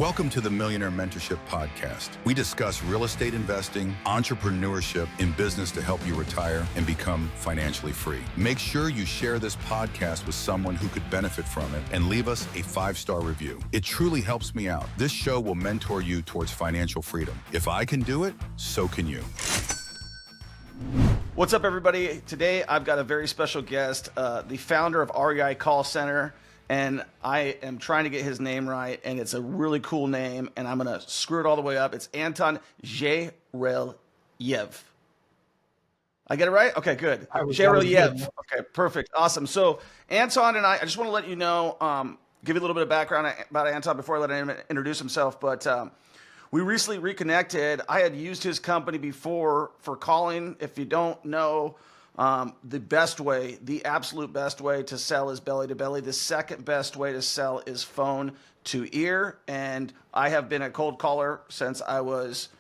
Welcome to the Millionaire Mentorship Podcast. We discuss real estate investing, entrepreneurship, and business to help you retire and become financially free. Make sure you share this podcast with someone who could benefit from it and leave us a 5-star review. It truly helps me out. This show will mentor you towards financial freedom. If I can do it, so can you. What's up, everybody? Today, I've got a very special guest, the founder of REI Call Center. And I am trying to get his name right, and it's a really cool name, and I'm going to screw it all the way up. It's Anton Zherelyev. I get it right? Okay, good. Zherelyev. Okay, perfect. Awesome. So Anton and I just want to let you know, give you a little bit of background about Anton before I let him introduce himself, but we recently reconnected. I had used his company before for calling. If you don't know, the best way, the absolute best way to sell is belly to belly. The second best way to sell is phone to ear. And I have been a cold caller since I was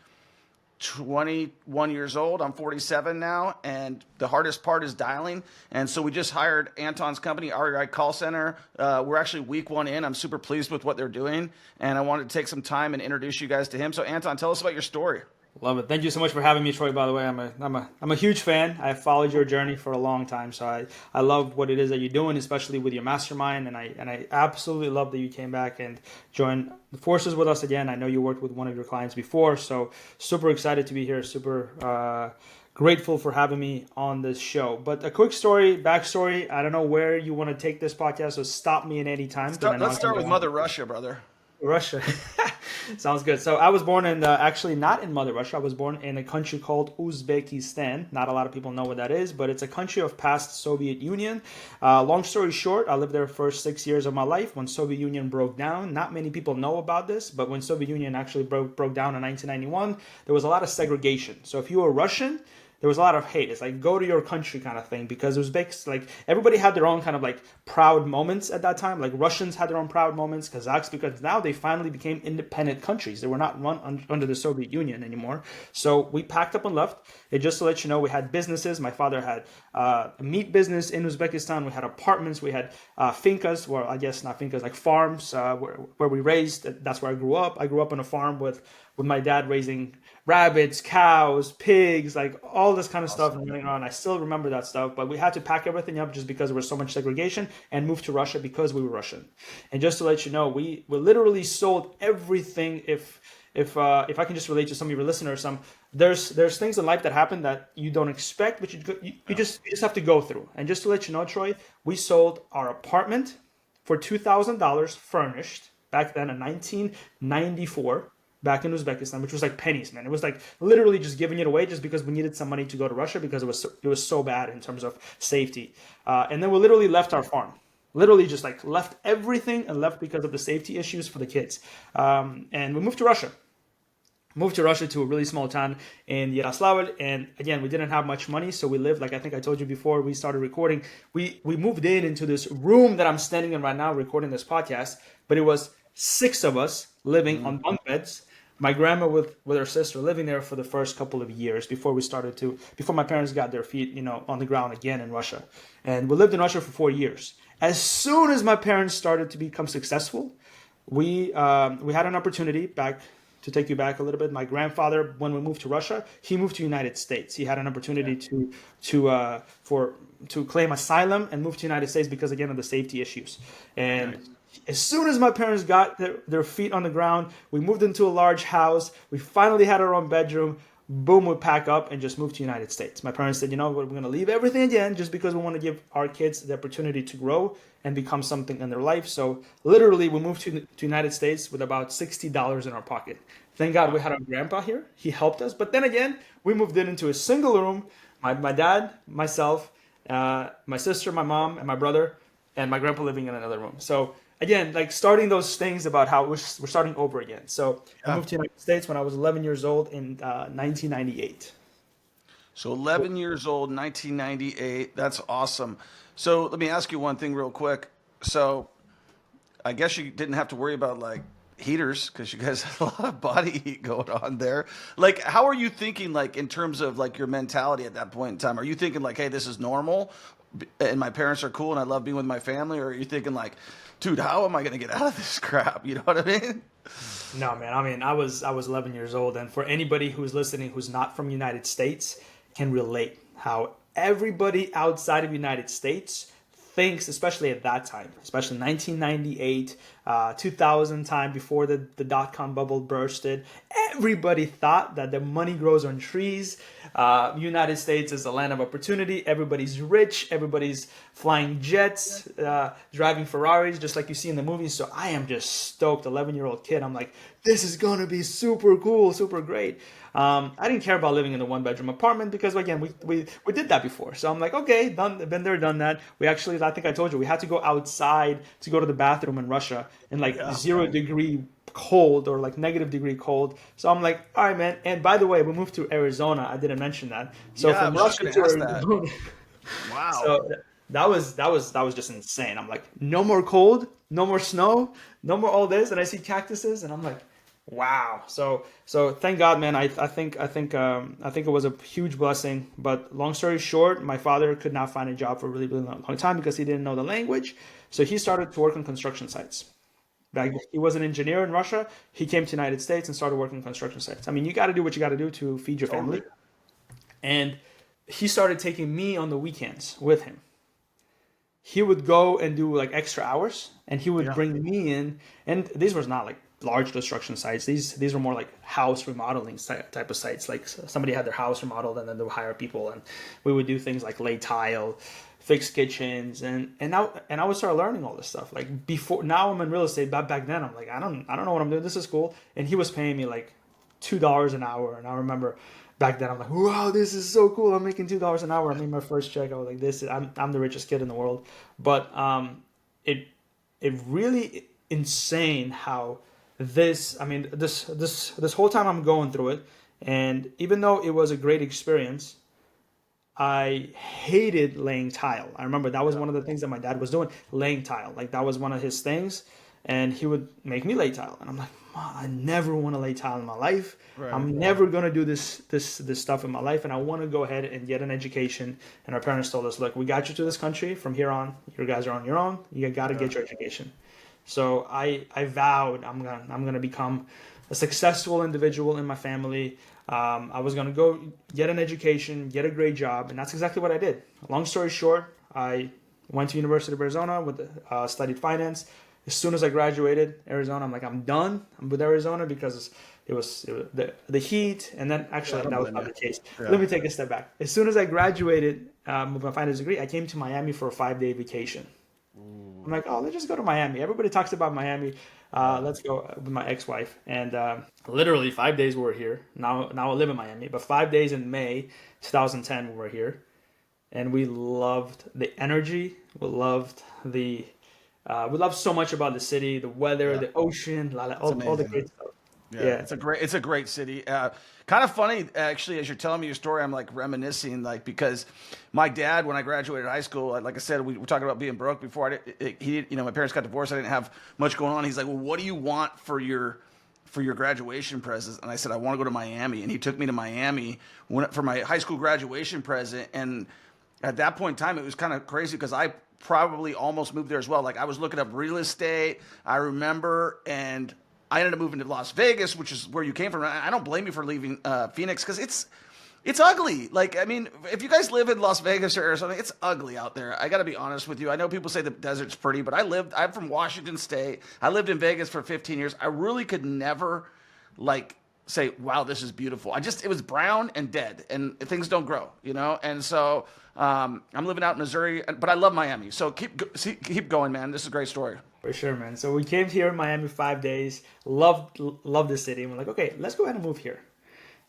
21 years old. I'm 47 now. And the hardest part is dialing. And so we just hired Anton's company, REI Call Center. We're actually week 1 in. I'm super pleased with what they're doing. And I wanted to take some time and introduce you guys to him. So Anton, tell us about your story. Love it. Thank you so much for having me, Troy, by the way. I'm a huge fan. I've followed your journey for a long time. So I love what it is that you're doing, especially with your mastermind. And I absolutely love that you came back and joined the forces with us again. I know you worked with one of your clients before. So super excited to be here. Super grateful for having me on this show. But a quick backstory. I don't know where you want to take this podcast, so stop me at any time. Let's start with Mother Russia, brother. Russia. Sounds good. So I was born in, actually not in Mother Russia. I was born in a country called Uzbekistan. Not a lot of people know what that is, but it's a country of past Soviet Union. Long story short, I lived there first 6 years of my life when Soviet Union broke down. Not many people know about this, but when Soviet Union actually broke down in 1991, there was a lot of segregation. So if you were Russian, there was a lot of hate. It's like, go to your country kind of thing, because Uzbeks, like, everybody had their own kind of like proud moments at that time. Like Russians had their own proud moments, Kazakhs, because now they finally became independent countries. They were not run under the Soviet Union anymore. So we packed up and left. And just to let you know, we had businesses. My father had a meat business in Uzbekistan. We had apartments. We had fincas, well, I guess not fincas, like farms where we raised. That's where I grew up. I grew up on a farm with my dad raising rabbits, cows, pigs, like all this kind of stuff running around. I still remember that stuff, but we had to pack everything up just because there was so much segregation and move to Russia because we were Russian. And just to let you know, we literally sold everything. If I can just relate to some of your listeners, there's things in life that happen that you don't expect, but you just have to go through. And just to let you know, Troy, we sold our apartment for $2,000 furnished back then in 1994. Back in Uzbekistan, which was like pennies, man. It was like literally just giving it away just because we needed some money to go to Russia because it was so bad in terms of safety. And then we literally left our farm. Literally just like left everything and left because of the safety issues for the kids. And we moved to Russia. Moved to Russia, to a really small town in Yaroslavl. And again, we didn't have much money, so we lived, like I think I told you before we started recording, we moved into this room that I'm standing in right now recording this podcast, but it was 6 of us living on bunk beds. My grandma with her sister living there for the first couple of years before my parents got their feet, on the ground again in Russia. And we lived in Russia for 4 years. As soon as my parents started to become successful, we had an opportunity to take you back a little bit. My grandfather, when we moved to Russia, he moved to the United States. He had an opportunity to claim asylum and move to the United States because, again, of the safety issues. And as soon as my parents got their feet on the ground, we moved into a large house. We finally had our own bedroom. Boom, we pack up and just moved to the United States. My parents said, we're going to leave everything again just because we want to give our kids the opportunity to grow and become something in their life. So literally, we moved to the United States with about $60 in our pocket. Thank God we had our grandpa here. He helped us. But then again, we moved into a single room. My dad, myself, my sister, my mom, and my brother, and my grandpa living in another room. So again, like starting those things about how we're starting over again. So I moved to the United States when I was 11 years old in 1998. So 11 years old, 1998. That's awesome. So let me ask you one thing real quick. So I guess you didn't have to worry about like heaters because you guys had a lot of body heat going on there. Like, how are you thinking, like, in terms of like your mentality at that point in time? Are you thinking like, hey, this is normal? and my parents are cool and I love being with my family? Or are you thinking like, dude, how am I going to get out of this crap? You know what I mean? No, man. I mean, I was 11 years old, and for anybody who's listening who's not from United States can relate how everybody outside of United States thinks, especially at that time, especially 1998, 2000 time before the dot-com bubble bursted. Everybody thought that the money grows on trees. United States is a land of opportunity. Everybody's rich. Everybody's flying jets, driving Ferraris, just like you see in the movies. So I am just stoked, 11-year-old kid. I'm like, this is going to be super cool, super great. I didn't care about living in a one-bedroom apartment because, again, we did that before. So I'm like, okay, been there, done that. We actually, I think I told you, we had to go outside to go to the bathroom in Russia in like 0-degree cold or like -degree cold. So I'm like, all right, man. And by the way, we moved to Arizona. I didn't mention that. So from Russia to Arizona. Wow. So that was just insane. I'm like, no more cold, no more snow, no more all this. And I see cactuses, and I'm like, wow. So thank God, man. I think it was a huge blessing. But long story short, my father could not find a job for a really, really long time because he didn't know the language. So he started to work on construction sites. He was an engineer in Russia. He came to the United States and started working on construction sites. I mean, you got to do what you got to do to feed your family. And he started taking me on the weekends with him. He would go and do like extra hours, and he would bring me in. And these were not like large construction sites. These were more like house remodeling type of sites. Like somebody had their house remodeled, and then they would hire people, and we would do things like lay tile, fix kitchens, and I would start learning all this stuff. Like before, now I'm in real estate. Back then, I'm like, I don't know what I'm doing. This is cool. And he was paying me like $2 an hour, and I remember back then I'm like, wow, this is so cool. I'm making $2 an hour. I made my first check. I was like, I'm the richest kid in the world. But it really insane how this whole time I'm going through it, and even though it was a great experience, I hated laying tile. I remember that was one of the things that my dad was doing, laying tile. Like that was one of his things, and he would make me lay tile, and I'm like, Mom, I never want to lay tile in my life. I'm never gonna do this stuff in my life, and I want to go ahead and get an education. And our parents told us, look, we got you to this country. From here on, you guys are on your own. You got to get your education. So I vowed I'm gonna become a successful individual in my family. I was gonna go get an education, get a great job, and that's exactly what I did. Long story short, I went to University of Arizona studied finance. As soon as I graduated Arizona, I'm like, I'm done. I'm with Arizona because it was the heat, and then actually that was not the case. Yeah. Let me take a step back. As soon as I graduated with my finance degree, I came to Miami for a 5-day vacation. I'm like, oh, let's just go to Miami. Everybody talks about Miami. Let's go with my ex-wife. And literally 5 days we were here. Now I live in Miami. But 5 days in May 2010 we were here. And we loved the energy. We loved so much about the city, the weather, the ocean, all the great stuff. Yeah, it's a great city. Kind of funny, actually, as you're telling me your story, I'm like reminiscing, like, because my dad, when I graduated high school, like I said, we were talking about being broke before. My parents got divorced. I didn't have much going on. He's like, well, what do you want for your graduation present? And I said, I want to go to Miami. And he took me to Miami for my high school graduation present. And at that point in time, it was kind of crazy because I probably almost moved there as well. Like I was looking up real estate, I remember, and I ended up moving to Las Vegas, which is where you came from. I don't blame you for leaving Phoenix because it's ugly. Like, I mean, if you guys live in Las Vegas or Arizona, it's ugly out there. I got to be honest with you. I know people say the desert's pretty, but I'm from Washington State. I lived in Vegas for 15 years. I really could never say, wow, this is beautiful. It was brown and dead, and things don't grow, And so I'm living out in Missouri, but I love Miami. So keep going, man. This is a great story. For sure, man. So we came here in Miami 5 days, loved the city, and we're like, okay, let's go ahead and move here.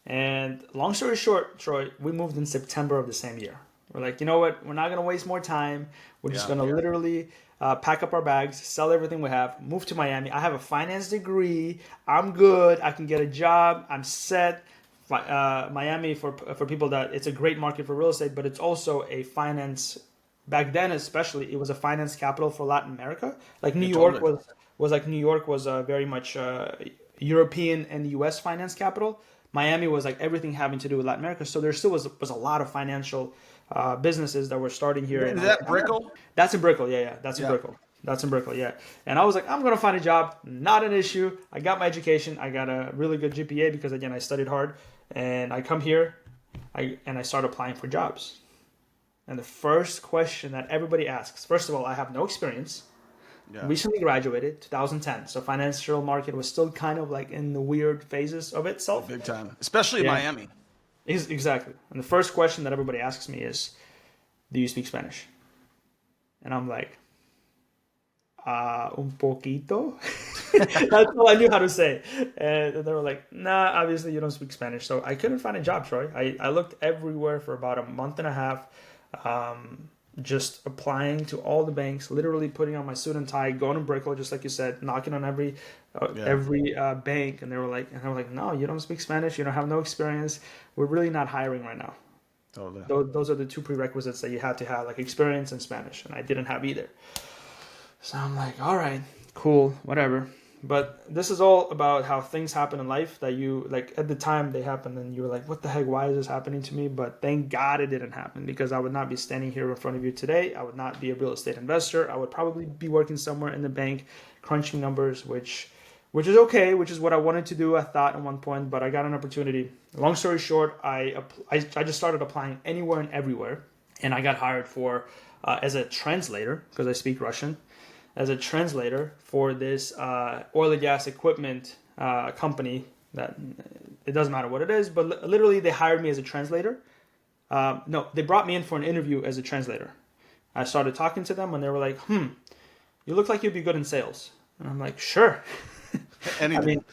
And long story short, Troy, we moved in September of the same year. We're like, you know what? We're not going to waste more time. We're just going to literally pack up our bags, sell everything we have, move to Miami. I have a finance degree. I'm good. I can get a job. I'm set. Miami, for people that it's a great market for real estate, but it's also a finance. Back then, especially, it was a finance capital for Latin America. Like New York was very much European and U.S. finance capital. Miami was like everything having to do with Latin America. So there still was a lot of financial businesses that were starting here. Is that Brickell? That's in Brickell, yeah. That's in Brickell. That's in Brickell, yeah. And I was like, I'm going to find a job. Not an issue. I got my education. I got a really good GPA because, again, I studied hard. And I come here, and I start applying for jobs. And the first question that everybody asks, first of all, I have no experience. Yeah. Recently graduated, 2010. So financial market was still kind of like in the weird phases of itself. Big time. Especially in Miami. Exactly. And the first question that everybody asks me is, do you speak Spanish? And I'm like, un poquito. That's all I knew how to say. And they were like, nah, obviously you don't speak Spanish. So I couldn't find a job, Troy. I looked everywhere for about a month and a half, just applying to all the banks, literally putting on my suit and tie, going to Brickell, just like you said, knocking on every bank. And they were like, no, you don't speak Spanish. You don't have no experience. We're really not hiring right now. Totally. Those are the two prerequisites that you have to have, like experience and Spanish. And I didn't have either. So I'm like, all right, cool, whatever. But this is all about how things happen in life that you, like, at the time they happened and you were like, what the heck, why is this happening to me? But thank God it didn't happen, because I would not be standing here in front of you today. I would not be a real estate investor. I would probably be working somewhere in the bank, crunching numbers, which is okay, which is what I wanted to do, I thought at one point, but I got an opportunity. Long story short, I just started applying anywhere and everywhere, and I got hired for as a translator, because I speak Russian, as a translator for this oil and gas equipment company that it doesn't matter what it is, but literally they hired me as a translator. No, they brought me in for an interview as a translator. I started talking to them and they were like, you look like you'd be good in sales. And I'm like, sure. I mean,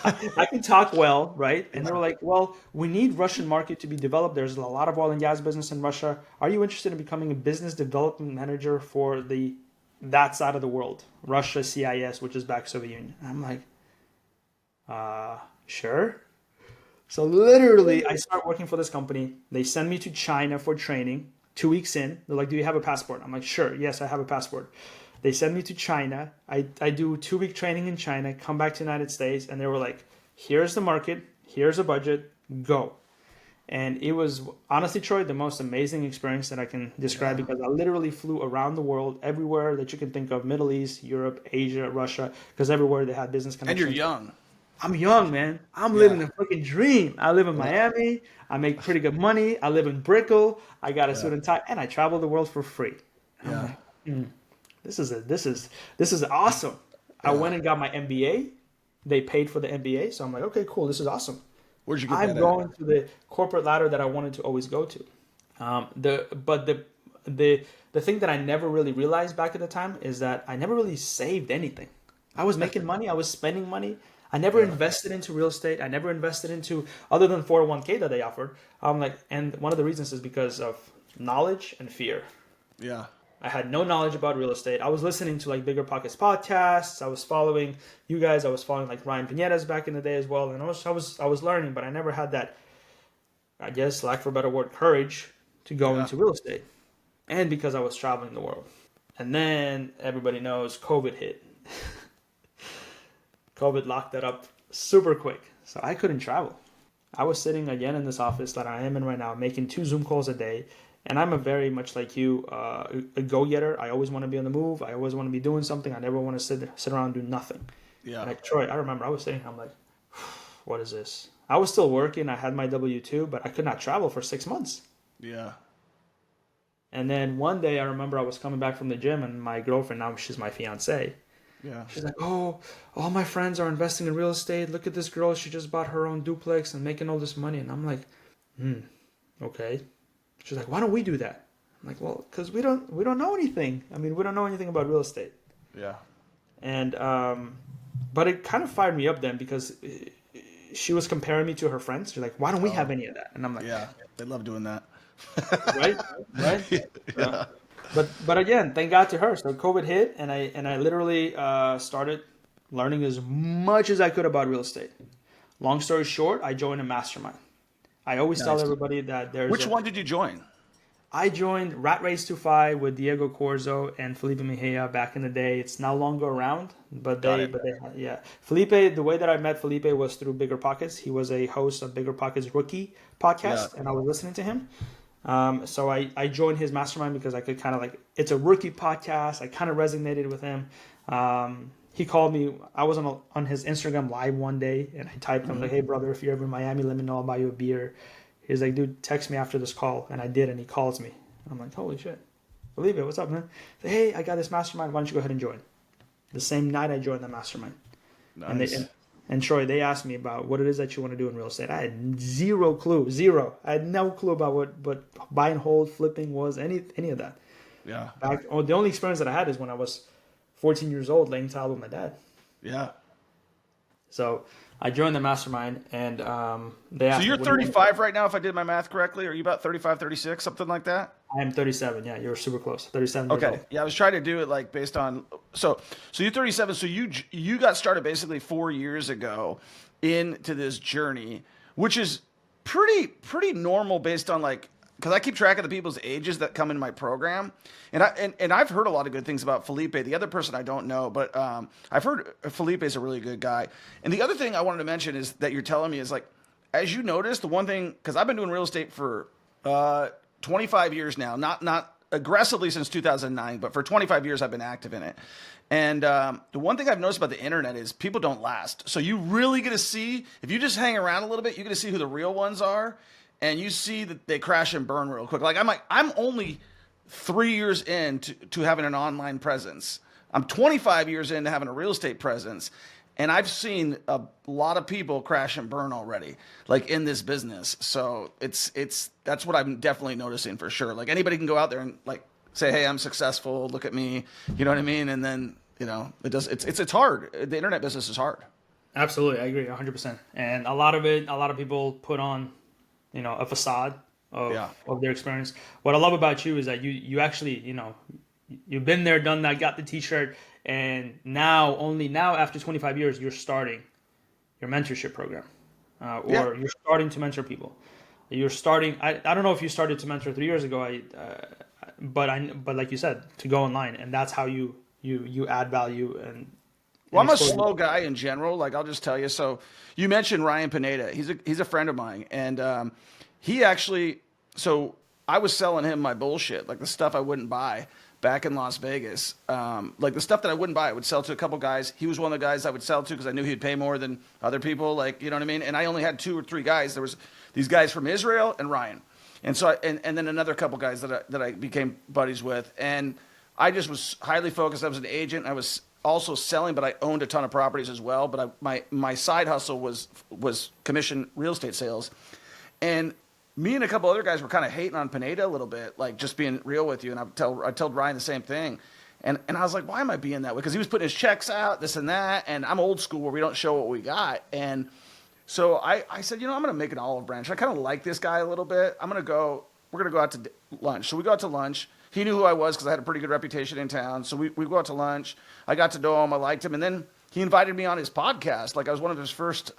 I can talk well, right? And they were like, well, we need Russian market to be developed. There's a lot of oil and gas business in Russia. Are you interested in becoming a business development manager for that side of the world, Russia, CIS, which is back Soviet Union? And I'm like, sure. So literally, I start working for this company. They send me to China for training. 2 weeks in, they're like, do you have a passport? I'm like, sure, yes, I have a passport. They send me to China. I do 2-week training in China, come back to the United States, and they were like, here's the market, here's a budget, go. And it was, honestly, Troy, the most amazing experience that I can describe, because I literally flew around the world, everywhere that you can think of, Middle East, Europe, Asia, Russia, because everywhere they had business connections. And you're young. I'm young, man. I'm living a fucking dream. I live in Miami. I make pretty good money. I live in Brickell. I got a suit and tie, and I travel the world for free. And I'm like, this is awesome. I went and got my MBA. They paid for the MBA, so I'm like, okay, cool. This is awesome. Where'd you get I'm going to the corporate ladder that I wanted to always go to. The thing that I never really realized back at the time is that I never really saved anything. I was making money. I was spending money. I never invested into real estate. I never invested into, other than 401k that they offered. I'm like, and one of the reasons is because of knowledge and fear. Yeah. I had no knowledge about real estate. I was listening to like Bigger Pockets podcasts. I was following you guys. I was following like Ryan Pineda's back in the day as well. And I was learning, but I never had that, I guess, lack for a better word, courage to go into real estate. And because I was traveling the world. And then everybody knows COVID hit. COVID locked that up super quick. So I couldn't travel. I was sitting again in this office that I am in right now, making 2 Zoom calls a day. And I'm a very much like you, a go-getter. I always want to be on the move. I always want to be doing something. I never want to sit around and do nothing. Yeah. Like Troy, I remember I was sitting here, I'm like, what is this? I was still working. I had my W-2, but I could not travel for 6 months. Yeah. And then one day I remember I was coming back from the gym, and my girlfriend, now she's my fiance. Yeah. She's like, oh, all my friends are investing in real estate. Look at this girl. She just bought her own duplex and making all this money. And I'm like, okay. She's like, why don't we do that? I'm like, well, because we don't know anything. I mean, we don't know anything about real estate. Yeah. And but it kind of fired me up then, because she was comparing me to her friends. She's like, why don't we have any of that? And I'm like, yeah, they love doing that. Right. Yeah. But again, thank God to her. So COVID hit, and I literally started learning as much as I could about real estate. Long story short, I joined a mastermind. I always tell everybody that there's. Which one did you join? I joined Rat Race to Fi with Diego Corzo and Felipe Mejia back in the day. It's no longer around, but they Felipe, the way that I met Felipe was through Bigger Pockets. He was a host of Bigger Pockets Rookie podcast, and I was listening to him. So I joined his mastermind because I could kind of like, it's a rookie podcast. I kind of resonated with him. He called me. I was on his Instagram live one day, and I typed him like, "Hey brother, if you're ever in Miami, let me know. I'll buy you a beer." He's like, "Dude, text me after this call," and I did, and he calls me. I'm like, "Holy shit, believe it? What's up, man?" He's like, "Hey, I got this mastermind. Why don't you go ahead and join?" The same night I joined the mastermind. Nice. And Troy, they asked me about what it is that you want to do in real estate. I had zero clue, zero. I had no clue about what buy and hold, flipping was, any of that. Yeah. The only experience that I had is when I was 14 years old laying tile with my dad. Yeah. So I joined the mastermind, and they asked So you're me, 35 right now, if I did my math correctly. Are you about 35, 36, something like that? I am 37. Yeah, you're super close. 37 years Okay. old. Yeah, I was trying to do it like based on so you're 37. So you got started basically 4 years ago into this journey, which is pretty normal based on like, because I keep track of the people's ages that come in my program, and I've heard a lot of good things about Felipe. The other person I don't know, but I've heard Felipe is a really good guy. And the other thing I wanted to mention is that you're telling me is like, as you notice, the one thing, because I've been doing real estate for 25 years now, not aggressively since 2009, but for 25 years I've been active in it. And the one thing I've noticed about the internet is people don't last. So you really get to see, if you just hang around a little bit, you get to see who the real ones are, and you see that they crash and burn real quick. I'm only 3 years in to having an online presence. I'm 25 years into having a real estate presence. And I've seen a lot of people crash and burn already, like in this business. So that's what I'm definitely noticing for sure. Like anybody can go out there and like say, "Hey, I'm successful. Look at me." You know what I mean? And then it's hard. The internet business is hard. Absolutely, I agree 100%. And a lot of people put on, a facade of their experience. What I love about you is that you actually, you've been there, done that, got the T-shirt. And only now, after 25 years, you're starting your mentorship program, you're starting to mentor people. You're starting. I don't know if you started to mentor 3 years ago. But like you said, to go online, and that's how you add value. Well, I'm a slow guy in general. Like I'll just tell you. So you mentioned Ryan Pineda. He's a friend of mine, and he actually. So I was selling him my bullshit, like the stuff I wouldn't buy back in Las Vegas. Like the stuff that I wouldn't buy, I would sell to a couple guys. He was one of the guys I would sell to because I knew he'd pay more than other people. Like, you know what I mean? And I only had 2 or 3 guys. There was these guys from Israel and Ryan. And so, and then another couple guys that I became buddies with. And I just was highly focused. I was an agent. I was also selling, but I owned a ton of properties as well. But my side hustle was commission real estate sales. And me and a couple other guys were kind of hating on Pineda a little bit, like just being real with you. And I told Ryan the same thing. And I was like, why am I being that way? Because he was putting his checks out, this and that. And I'm old school where we don't show what we got. And so I said, I'm going to make an olive branch. I kind of like this guy a little bit. We're going to go out to lunch. So we go out to lunch. He knew who I was because I had a pretty good reputation in town. So we go out to lunch. I got to know him. I liked him. And then he invited me on his podcast. Like I was one of his first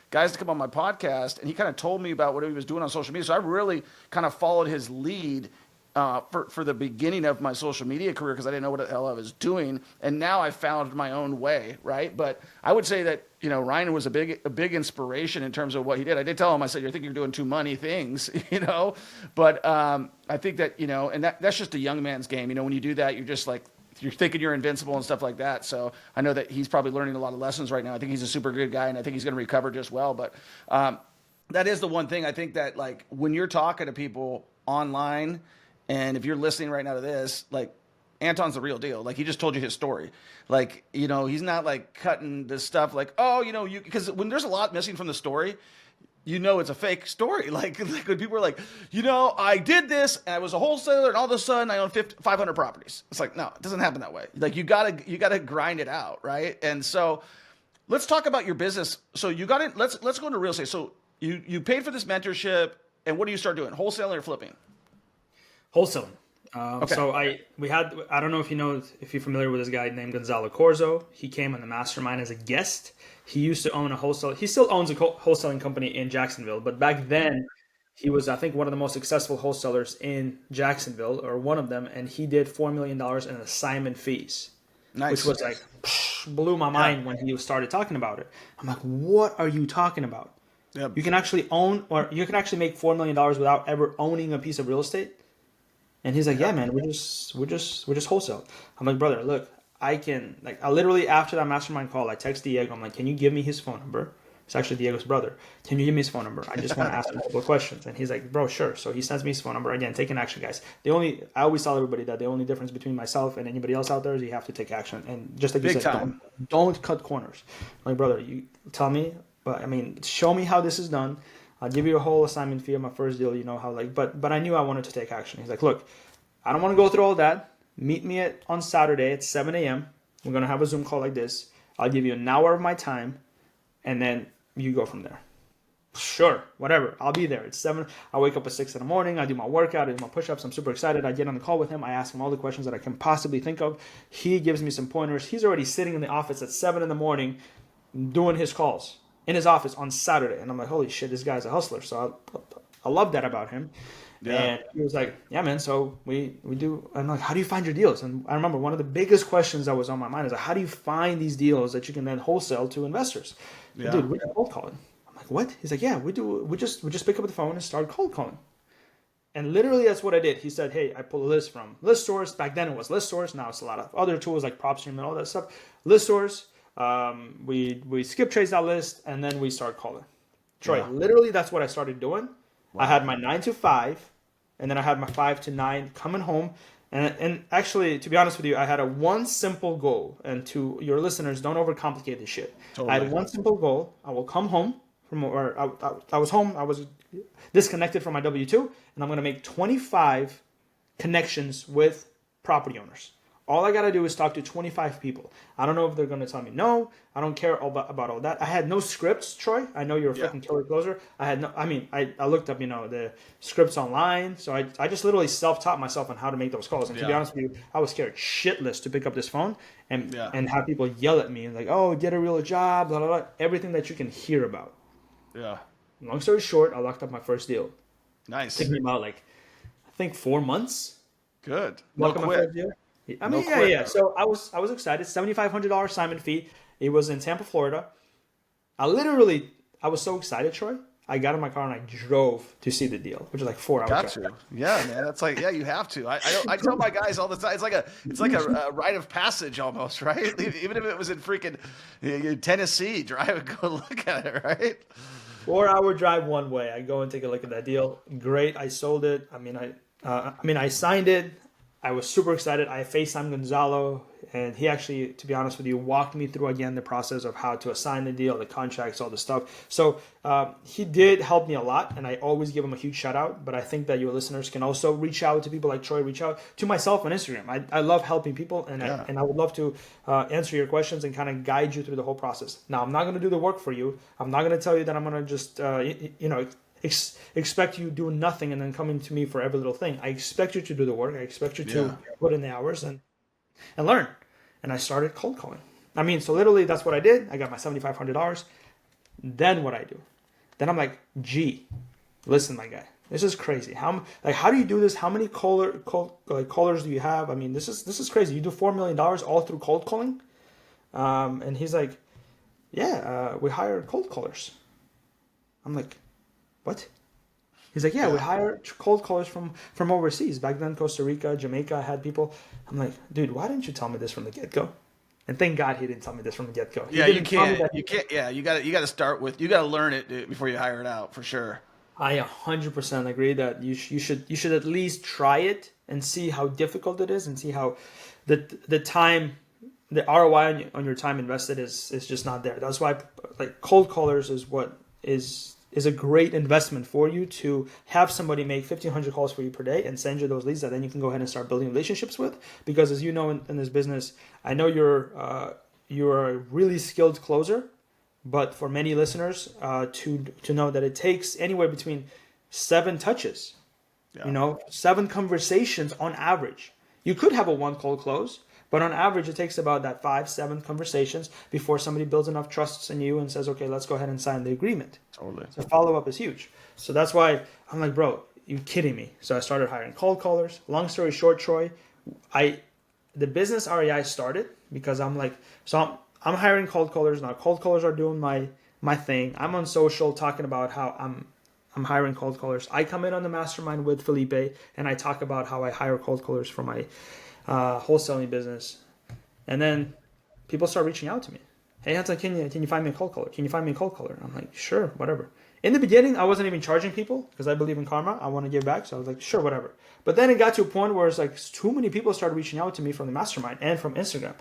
guys to come on my podcast, and he kind of told me about what he was doing on social media. So I really kind of followed his lead for the beginning of my social media career because I didn't know what the hell I was doing. And now I found my own way, right? But I would say that, Ryan was a big inspiration in terms of what he did. I did tell him, I said, I think you're doing too many things, But I think that, and that's just a young man's game. When you do that, you're just like, you're thinking you're invincible and stuff like that. So I know that he's probably learning a lot of lessons right now. I think he's a super good guy, and I think he's going to recover just well. But that is the one thing I think that, like, when you're talking to people online, and if you're listening right now to this, like, Anton's the real deal. Like, he just told you his story. Like, he's not like cutting this stuff like, because when there's a lot missing from the story, it's a fake story. Like when people are like, I did this, and I was a wholesaler, and all of a sudden I own 500 properties. It's like, no, it doesn't happen that way. Like you gotta grind it out, right? And so let's talk about your business. So you got it. Let's go into real estate. So you paid for this mentorship, and what do you start doing? Wholesaling or flipping? Wholesaling. Okay. So I don't know if if you're familiar with this guy named Gonzalo Corzo. He came on the mastermind as a guest. He used to own he still owns a wholesaling company in Jacksonville, but back then he was, I think, one of the most successful wholesalers in Jacksonville, or one of them, and he did $4 million in assignment fees. Nice. Which was like, blew my mind when he started talking about it. I'm like, what are you talking about? Yep. You can actually own, or you can actually make $4 million without ever owning a piece of real estate. And he's like, yeah, man, we're just wholesale. I'm like, brother, look, I literally after that mastermind call, I text Diego. I'm like, can you give me his phone number? It's actually Diego's brother. Can you give me his phone number? I just want to ask him a couple of questions. And he's like, bro, sure. So he sends me his phone number. Again, taking action, guys. I always tell everybody that the only difference between myself and anybody else out there is you have to take action. And just like you said, don't cut corners. I'm like, brother, you tell me, but I mean, show me how this is done. I'll give you a whole assignment fee on my first deal. You know how but I knew I wanted to take action. He's like, look, I don't want to go through all that. Meet me on Saturday at 7 a.m. We're going to have a Zoom call like this. I'll give you an hour of my time, and then you go from there. Sure, whatever. I'll be there. It's 7. I wake up at 6 in the morning. I do my workout. I do my push-ups. I'm super excited. I get on the call with him. I ask him all the questions that I can possibly think of. He gives me some pointers. He's already sitting in the office at 7 in the morning doing his calls in his office on Saturday. And I'm like, holy shit, this guy's a hustler. So I love that about him. Yeah. And he was like, yeah, man, so we do. I'm like, how do you find your deals? And I remember one of the biggest questions that was on my mind is like, how do you find these deals that you can then wholesale to investors? Yeah. Dude, we do cold calling. I'm like, what? He's like, yeah, we do. We just pick up the phone and start cold calling. And literally that's what I did. He said, hey, I pull a list from ListSource. Back then it was ListSource. Now it's a lot of other tools like PropStream and all that stuff. ListSource. We skip trace that list and then we start calling. Troy, literally that's what I started doing. Wow. I had my 9 to 5, and then I had my 5 to 9 coming home. And actually, to be honest with you, I had one simple goal. And to your listeners, don't overcomplicate this shit. Totally. I had one simple goal. I will come home I was home. I was disconnected from my W-2, and I'm going to make 25 connections with property owners. All I got to do is talk to 25 people. I don't know if they're going to tell me no. I don't care about all that. I had no scripts, Troy. I know you're a freaking killer closer. I looked up, the scripts online. So I just literally self-taught myself on how to make those calls. And to be honest with you, I was scared shitless to pick up this phone and have people yell at me and like, oh, get a real job, blah, blah, blah. Everything that you can hear about. Yeah. Long story short, I locked up my first deal. Nice. It took me about I think 4 months. Good. Lock up my first deal. I mean, yeah. So I was excited. $7,500 assignment fee. It was in Tampa, Florida. I was so excited, Troy. I got in my car and I drove to see the deal, which is like 4 hours. Got you. Yeah, man. That's you have to. I tell my guys all the time. It's like a rite of passage almost, right? Even if it was in freaking Tennessee, drive and go look at it, right? 4-hour drive one way. I go and take a look at that deal. Great. I sold it. I signed it. I was super excited. I FaceTimed Gonzalo, and he actually, to be honest with you, walked me through again the process of how to assign the deal, the contracts, all the stuff. So he did help me a lot, and I always give him a huge shout out. But I think that your listeners can also reach out to people like Troy, reach out to myself on Instagram. I love helping people, and I would love to answer your questions and kind of guide you through the whole process. Now, I'm not going to do the work for you. I'm not going to tell you that I'm going to just, expect you doing nothing and then coming to me for every little thing. I expect you to do the work. I expect you to put in the hours and learn. And I started cold calling. So literally that's what I did. I got my $7,500. Then what I do? Then I'm like, gee, listen, my guy, this is crazy. How do you do this? How many callers do you have? This is crazy. You do $4 million all through cold calling? And he's like, we hire cold callers. I'm like, what? He's like, we hire cold callers from overseas. Back then, Costa Rica, Jamaica had people. I'm like, dude, why didn't you tell me this from the get-go? And thank God he didn't tell me this from the get-go. You can't. Yeah, you got to start with. You got to learn it before you hire it out for sure. I 100% agree that you should at least try it and see how difficult it is and see how the time, the ROI on your time invested is just not there. That's why cold callers is what is a great investment for you to have somebody make 1,500 calls for you per day and send you those leads that then you can go ahead and start building relationships with. Because as you know, in this business, I know you're a really skilled closer, but for many listeners to know that it takes anywhere between 7 touches, 7 conversations on average. You could have a one call close, but on average, it takes about that 5-7 conversations before somebody builds enough trust in you and says, okay, let's go ahead and sign the agreement. Totally. So follow-up is huge. So that's why I'm like, bro, you kidding me? So I started hiring cold callers. Long story short, Troy, the business REI started because I'm hiring cold callers. Now cold callers are doing my my thing. I'm on social talking about how I'm hiring cold callers. I come in on the mastermind with Felipe and I talk about how I hire cold callers for my wholesaling business. And then people start reaching out to me. Hey, Anton, can you find me a cold caller? Can you find me a cold caller? I'm like, sure, whatever. In the beginning, I wasn't even charging people because I believe in karma. I want to give back. So I was like, sure, whatever. But then it got to a point where it's like too many people started reaching out to me from the mastermind and from Instagram.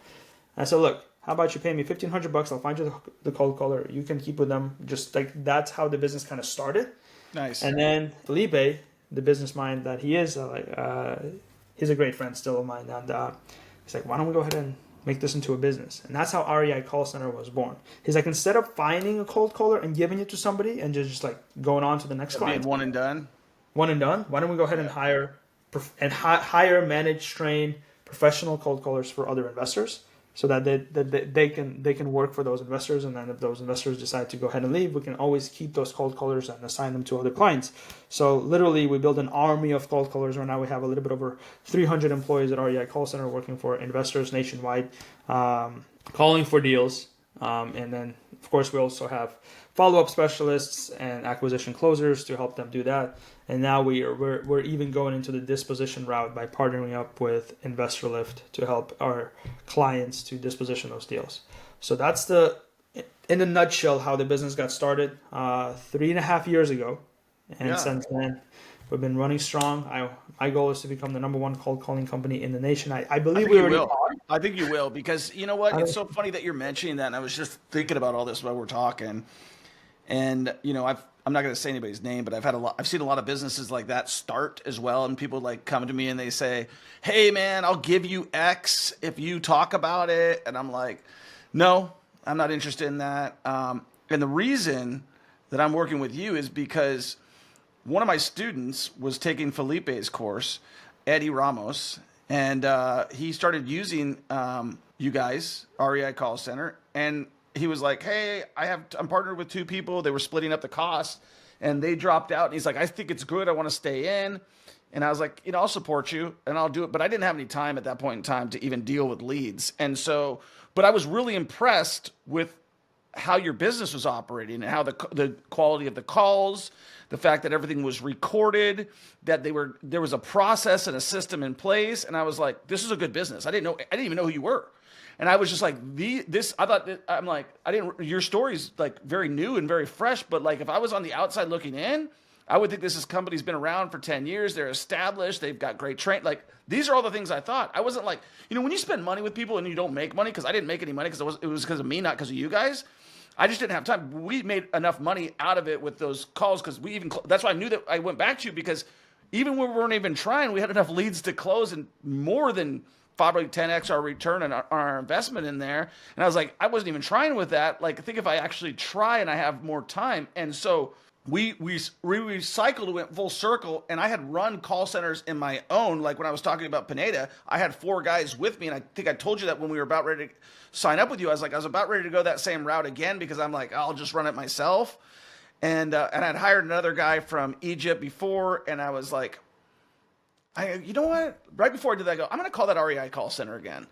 I said, look, how about you pay me $1,500? I'll find you the cold caller. You can keep with them. Just like that's how the business kind of started. Nice. And then Felipe, the business mind that he is, he's a great friend still of mine. And he's like, why don't we go ahead and make this into a business? And that's how REI Call Center was born. He's like, instead of finding a cold caller and giving it to somebody and just like going on to the next client. One and done. One and done. Why don't we go ahead and hire, manage, train professional cold callers for other investors so that they can work for those investors. And then if those investors decide to go ahead and leave, we can always keep those cold callers and assign them to other clients. So literally we build an army of cold callers. Right now we have a little bit over 300 employees at REI Call Center working for investors nationwide, calling for deals. And then of course we also have follow-up specialists and acquisition closers to help them do that. And now we're even going into the disposition route by partnering up with Investor Lift to help our clients to disposition those deals. So that's in a nutshell, how the business got started 3.5 years ago. And since then, we've been running strong. My goal is to become the #1 cold calling company in the nation. I believe we already are. I think you will, because you know what? It's so funny that you're mentioning that. And I was just thinking about all this while we're talking. And, you know, I'm not going to say anybody's name, but I've seen a lot of businesses like that start as well. And people like come to me and they say, hey man, I'll give you X if you talk about it. And I'm like, no, I'm not interested in that. And the reason that I'm working with you is because one of my students was taking Felipe's course, Eddie Ramos, and he started using you guys, REI Call Center, and he was like, hey, I'm partnered with 2 people. They were splitting up the cost and they dropped out. And he's like, I think it's good. I want to stay in. And I was like, you know, I'll support you and I'll do it. But I didn't have any time at that point in time to even deal with leads. And so, but I was really impressed with how your business was operating and how the quality of the calls, the fact that everything was recorded, that there was a process and a system in place. And I was like, this is a good business. I didn't even know who you were. And I was just like, your story's like very new and very fresh, but like if I was on the outside looking in, I would think this company's been around for 10 years. They're established. They've got great train. Like these are all the things I thought. I wasn't like, you know, when you spend money with people and you don't make money, because I didn't make any money because it was because of me, not because of you guys. I just didn't have time. We made enough money out of it with those calls because that's why I knew that I went back to you, because even when we weren't even trying, we had enough leads to close and more than probably 10x our return on our investment in there. And I was like, I wasn't even trying with that. Like, I think if I actually try and I have more time. And so we recycled, went full circle, and I had run call centers in my own. Like when I was talking about Pineda, I had 4 guys with me. And I think I told you that when we were about ready to sign up with you, I was about ready to go that same route again, because I'm like, I'll just run it myself. And I'd hired another guy from Egypt before. And I was like, you know what? Right before I did that, I go, I'm going to call that REI Call Center again.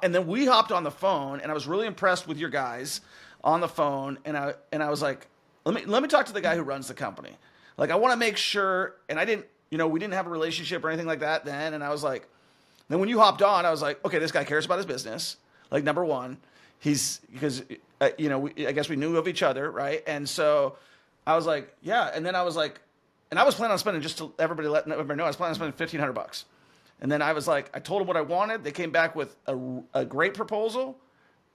And then we hopped on the phone, and I was really impressed with your guys on the phone. And I was like, let me talk to the guy who runs the company. Like, I want to make sure. And I didn't, you know, we didn't have a relationship or anything like that then. And I was like, then when you hopped on, I was like, okay, this guy cares about his business. Like, number one, because you know, I guess we knew of each other, right? And so I was like, yeah. And then I was like, and I was planning on spending, just to let everybody know, I was planning on spending $1,500. And then I was like, I told them what I wanted. They came back with a great proposal.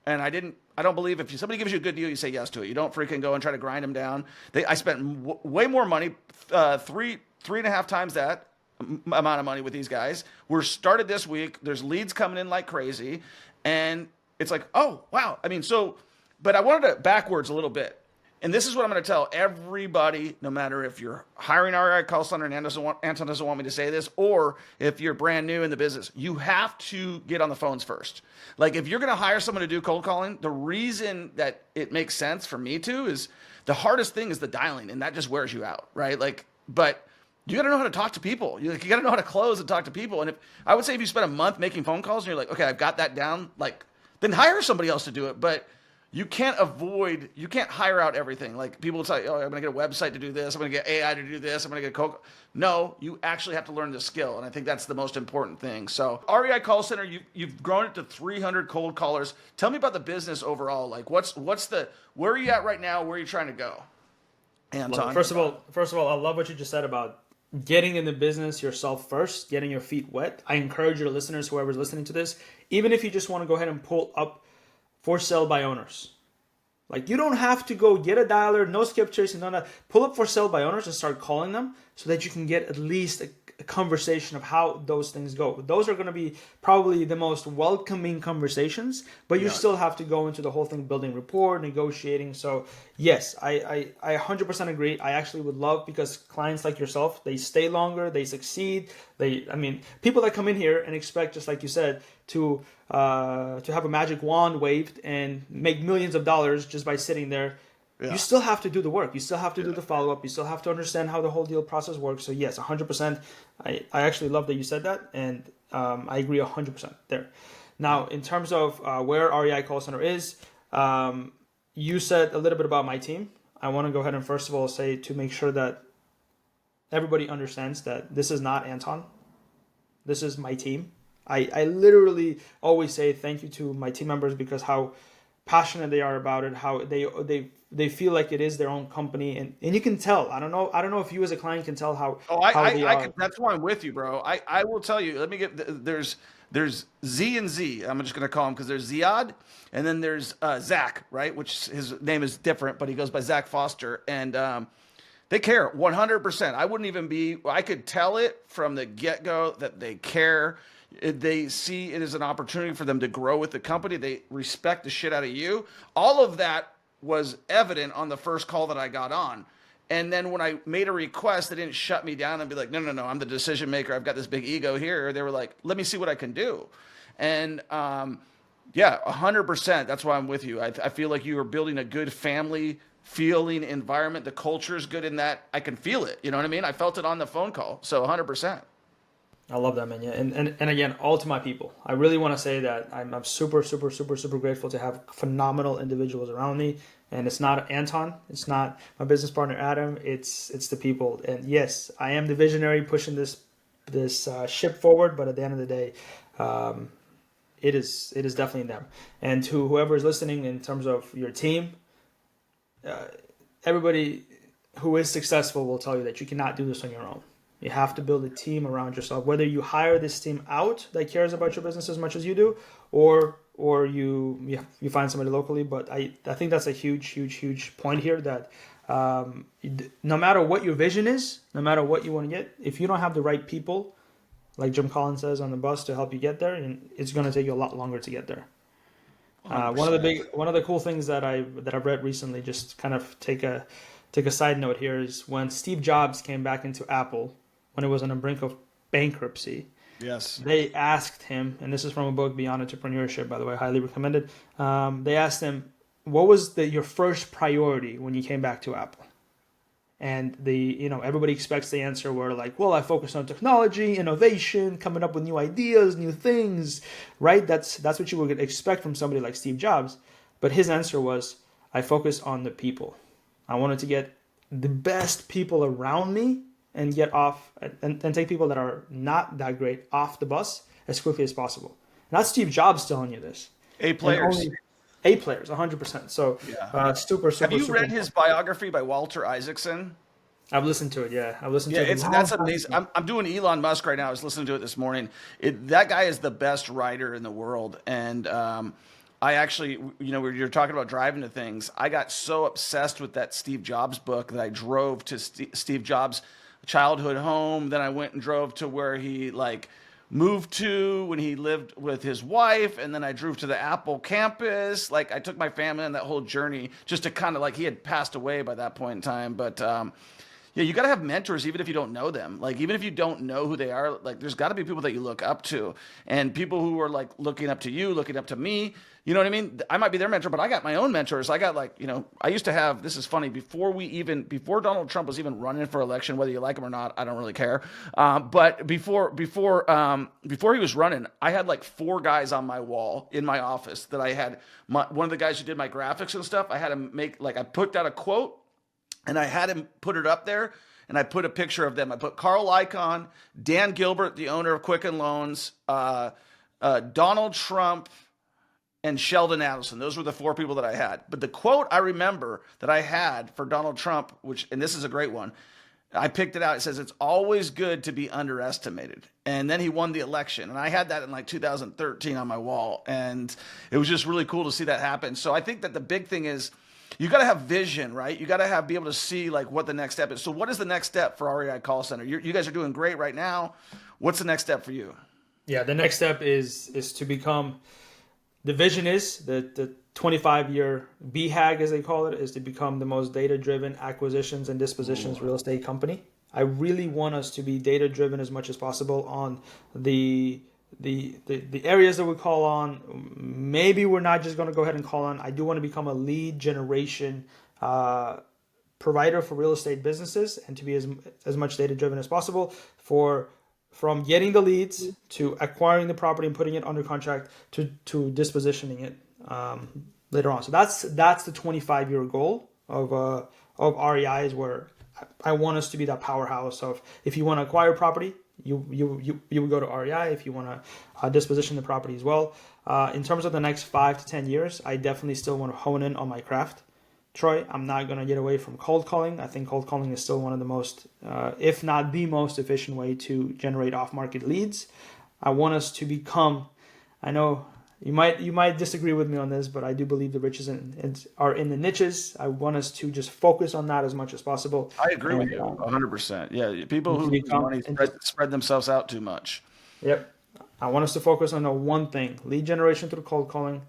And I don't believe if somebody gives you a good deal, you say yes to it. You don't freaking go and try to grind them down. I spent way more money, 3.5 times that amount of money with these guys. We're started this week. There's leads coming in like crazy. And it's like, oh, wow. I mean, but I wanted to backwards a little bit. And this is what I'm going to tell everybody, no matter if you're hiring REI Call Center and Anton doesn't want me to say this, or if you're brand new in the business, you have to get on the phones first. Like, if you're going to hire someone to do cold calling, the reason that it makes sense for me to is the hardest thing is the dialing, and that just wears you out, right? Like, but you got to know how to talk to people. You got to know how to close and talk to people. And I would say if you spend a month making phone calls and you're like, okay, I've got that down, like, then hire somebody else to do it. But you can't hire out everything. Like people will say, oh, I'm going to get a website to do this. I'm going to get AI to do this. I'm going to get Coke. No, you actually have to learn the skill. And I think that's the most important thing. So REI Call Center, you've grown it to 300 cold callers. Tell me about the business overall. Like where are you at right now? Where are you trying to go? Anton. First of all, I love what you just said about getting in the business yourself first, getting your feet wet. I encourage your listeners, whoever's listening to this, even if you just want to go ahead and pull up for sale by owners. Like you don't have to go get a dialer, no skip tracing, none of that. Pull up for sale by owners and start calling them so that you can get at least a conversation of how those things go. Those are going to be probably the most welcoming conversations, but you still have to go into the whole thing, building rapport, negotiating. So yes, I 100% agree. I actually would love, because clients like yourself, they stay longer, they succeed. People that come in here and expect, just like you said, to have a magic wand waved and make millions of dollars just by sitting there. Yeah. You still have to do the work. You still have to do the follow-up. You still have to understand how the whole deal process works. So yes, 100%. I actually love that you said that, and I agree 100% there. Now, in terms of where REI Call Center is, you said a little bit about my team. I want to go ahead and first of all say, to make sure that everybody understands that this is not Anton. This is my team. I literally always say thank you to my team members, because how passionate they are about it, how they feel like it is their own company, and you can tell. I don't know if you as a client can tell how. That's why I'm with you, bro. I will tell you. Let me get there's Z and Z. I'm just gonna call him, because there's Ziad, and then there's Zach, right? Which his name is different, but he goes by Zach Foster, and they care 100%. I could tell it from the get-go that they care. They see it as an opportunity for them to grow with the company. They respect the shit out of you. All of that was evident on the first call that I got on. And then when I made a request, they didn't shut me down and be like, no, I'm the decision maker. I've got this big ego here. They were like, let me see what I can do. And 100%. That's why I'm with you. I feel like you are building a good family feeling environment. The culture is good in that. I can feel it. You know what I mean? I felt it on the phone call. So 100%. I love that, man. Yeah. And again, all to my people. I really want to say that I'm super, super, super, super grateful to have phenomenal individuals around me. And it's not Anton. It's not my business partner, Adam. It's the people. And yes, I am the visionary pushing this ship forward. But at the end of the day, it is definitely them. And to whoever is listening, in terms of your team, everybody who is successful will tell you that you cannot do this on your own. You have to build a team around yourself, whether you hire this team out that cares about your business as much as you do, or you find somebody locally. But I think that's a huge point here, that no matter what your vision is, no matter what you want to get, if you don't have the right people, like Jim Collins says, on the bus to help you get there, it's going to take you a lot longer to get there. One of the cool things that I've read recently, just kind of take a side note here, is when Steve Jobs came back into Apple, when it was on the brink of bankruptcy. Yes. They asked him, and this is from a book, Beyond Entrepreneurship, by the way, highly recommended. They asked him, what was your first priority when you came back to Apple? And everybody expects the answer where like, well, I focused on technology, innovation, coming up with new ideas, new things, right? That's what you would expect from somebody like Steve Jobs. But his answer was, I focused on the people. I wanted to get the best people around me and get off and take people that are not that great off the bus as quickly as possible. Not Steve Jobs telling you this. A players, 100%. So super. Have you read his biography by Walter Isaacson? I've listened to it. Yeah, I've listened to it. That's amazing. I'm doing Elon Musk right now. I was listening to it this morning. That guy is the best writer in the world, and I actually, when you're talking about driving to things, I got so obsessed with that Steve Jobs book that I drove to Steve Jobs' childhood home. Then I went and drove to where he moved to when he lived with his wife, and then I drove to the Apple campus. I took my family on that whole journey just to kind of he had passed away by that point in time. But Yeah, you got to have mentors, even if you don't know them. Like, even if you don't know who they are, like, there's got to be people that you look up to, and people who are like looking up to you, looking up to me. You know what I mean? I might be their mentor, but I got my own mentors. I got like, I used to have. This is funny. Before Donald Trump was even running for election, whether you like him or not, I don't really care. But before he was running, I had like 4 guys on my wall in my office that I had. One of the guys who did my graphics and stuff, I had him make like I put out a quote. And I had him put it up there, and I put a picture of them. I put Carl Icahn, Dan Gilbert, the owner of Quicken Loans, Donald Trump, and Sheldon Adelson. Those were the 4 people that I had. But the quote I remember that I had for Donald Trump, and this is a great one, I picked it out. It says, "It's always good to be underestimated." And then he won the election. And I had that in like 2013 on my wall. And it was just really cool to see that happen. So I think that the big thing is, you got to have vision, right? You got to be able to see like what the next step is. So what is the next step for REI Call Center? You guys are doing great right now. What's the next step for you? Yeah, the next step is to become, the vision is the 25-year BHAG, as they call it, is to become the most data-driven acquisitions and dispositions real estate company. I really want us to be data-driven as much as possible on the areas that we call on. Maybe we're not just going to go ahead and call on. I do want to become a lead generation provider for real estate businesses, and to be as much data driven as possible from getting the leads to acquiring the property and putting it under contract to dispositioning it later on. So that's the 25-year goal of REI, is where I want us to be that powerhouse of, if you want to acquire property, you would go to REI. If you want to disposition the property as well. In terms of the next 5 to 10 years, I definitely still want to hone in on my craft. Troy, I'm not going to get away from cold calling. I think cold calling is still one of the most, if not the most efficient way to generate off-market leads. I want us to become, I know you might disagree with me on this, but I do believe the riches are in the niches. I want us to just focus on that as much as possible. I agree with you 100%. Yeah, people who lose money spread themselves out too much. Yep. I want us to focus on the one thing: lead generation through cold calling,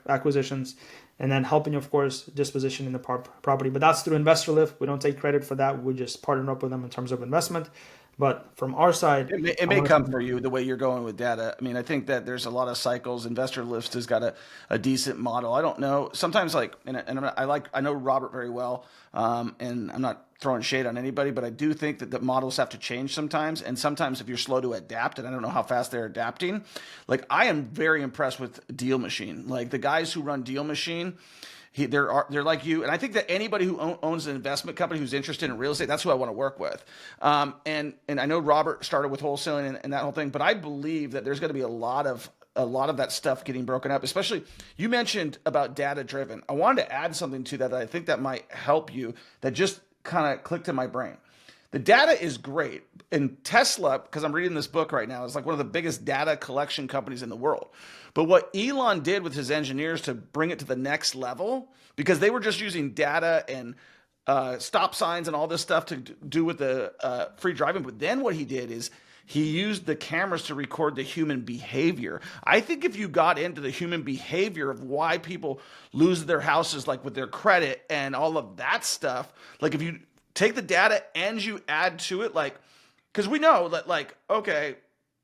acquisitions, and then helping, of course, disposition in the property. But that's through Investor Lift. We don't take credit for that. We just partner up with them in terms of investment. But from our side, it may come for you the way you're going with data. I mean, I think that there's a lot of cycles. Investor Lift has got a decent model. I don't know. Sometimes, I know Robert very well, and I'm not throwing shade on anybody, but I do think that the models have to change sometimes. And sometimes if you're slow to adapt, and I don't know how fast they're adapting, like I am very impressed with Deal Machine. Like the guys who run Deal Machine, they're like you, and I think that anybody who owns an investment company who's interested in real estate, that's who I want to work with. And I know Robert started with wholesaling and that whole thing, but I believe that there's going to be a lot of that stuff getting broken up. Especially, you mentioned about data driven. I wanted to add something to that I think that might help you. That just kind of clicked in my brain. The data is great. And Tesla, because I'm reading this book right now, is like one of the biggest data collection companies in the world. But what Elon did with his engineers to bring it to the next level, because they were just using data and stop signs and all this stuff to do with the free driving. But then what he did is he used the cameras to record the human behavior. I think if you got into the human behavior of why people lose their houses, like with their credit and all of that stuff, like if you take the data and you add to it, like, because we know that, like, okay,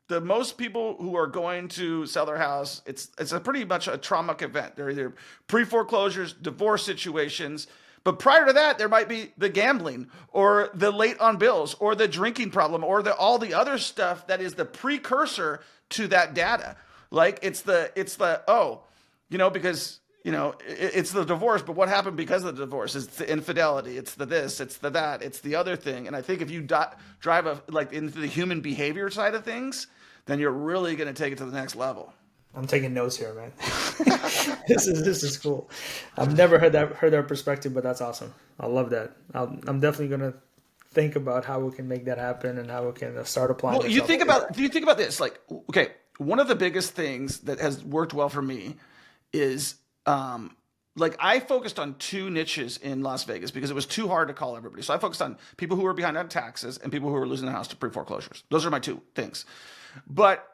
the most people who are going to sell their house, it's a pretty much a traumatic event. They're either pre-foreclosures, divorce situations, but prior to that, there might be the gambling or the late on bills or the drinking problem or all the other stuff that is the precursor to that data. Like it's the because it's the divorce, but what happened because of the divorce? It's the infidelity, it's the this, it's the that, it's the other thing. And I think if you drive into the human behavior side of things, then you're really going to take it to the next level. I'm taking notes here, man. This is cool. I've never heard that perspective, but that's awesome. I love that. I'm definitely going to think about how we can make that happen and how we can start applying. Well, do you think about this? Like, okay, one of the biggest things that has worked well for me is like I focused on 2 niches in Las Vegas because it was too hard to call everybody. So I focused on people who were behind on taxes and people who were losing their house to pre-foreclosures. Those are my 2 things. But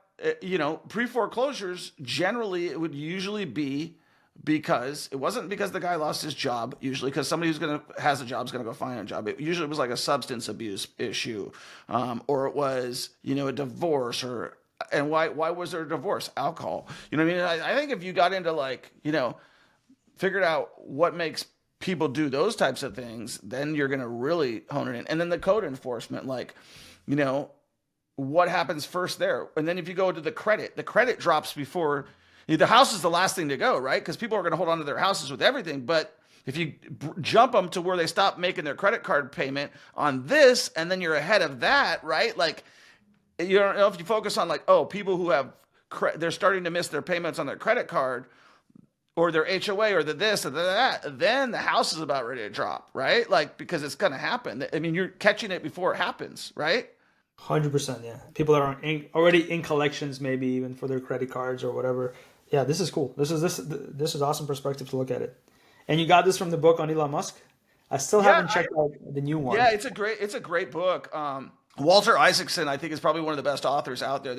pre-foreclosures, generally, it would usually be because it wasn't because the guy lost his job, usually because somebody has a job is going to go find a job. It usually was like a substance abuse issue, or it was, a divorce, and why was there a divorce? Alcohol. You know what I mean? I think if you got into figured out what makes people do those types of things, then you're going to really hone it in. And then the code enforcement, what happens first there? And then if you go to the credit drops before the house is the last thing to go, right? Because people are going to hold on to their houses with everything. But if you jump them to where they stop making their credit card payment on this, and then you're ahead of that, right? You don't know if you focus on people who have, they're starting to miss their payments on their credit card or their HOA or the this or the that, then the house is about ready to drop, right? Because it's going to happen. I mean, you're catching it before it happens, right? 100%, yeah. People that are already in collections, maybe even for their credit cards or whatever. Yeah, this is cool. This is awesome perspective to look at it. And you got this from the book on Elon Musk? I still haven't checked out the new one. Yeah, it's a great book. Walter Isaacson, I think, is probably one of the best authors out there.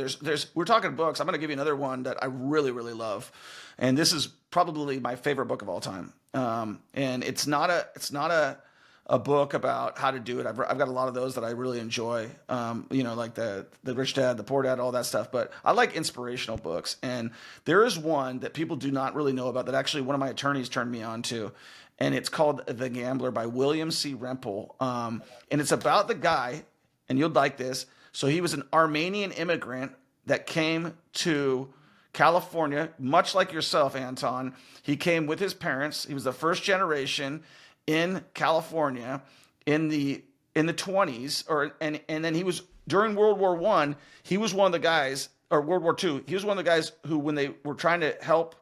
We're talking books. I'm going to give you another one that I really, really love, and this is probably my favorite book of all time. And it's not a book about how to do it. I've got a lot of those that I really enjoy. Like the Rich Dad, the Poor Dad, all that stuff. But I like inspirational books, and there is one that people do not really know about that actually one of my attorneys turned me on to. And it's called The Gambler by William C. Rempel. And it's about the guy, and you'll like this. So he was an Armenian immigrant that came to California, much like yourself, Anton. He came with his parents. He was the first generation in California in the 20s, and then he was during World War I. He was one of the guys, or World War II. He was one of the guys who, when they were trying to help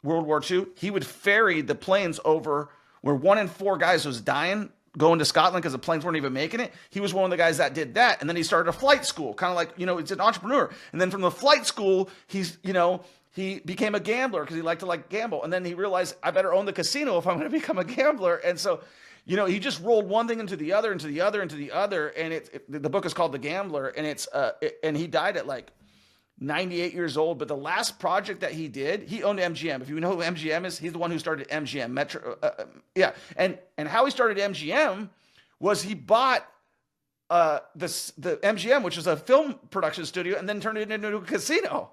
World War II, he would ferry the planes over where 1 in 4 guys was dying going to Scotland because the planes weren't even making it. He was one of the guys that did that. And then he started a flight school, kind of like, it's an entrepreneur. And then from the flight school, he became a gambler because he liked to gamble. And then he realized, I better own the casino if I'm going to become a gambler. And so, he just rolled one thing into the other, into the other, into the other. And the book is called The Gambler. And and he died at 98 years old, but the last project that he did, he owned MGM. If you know who MGM is, he's the one who started MGM. And how he started MGM was he bought the MGM, which was a film production studio, and then turned it into a casino.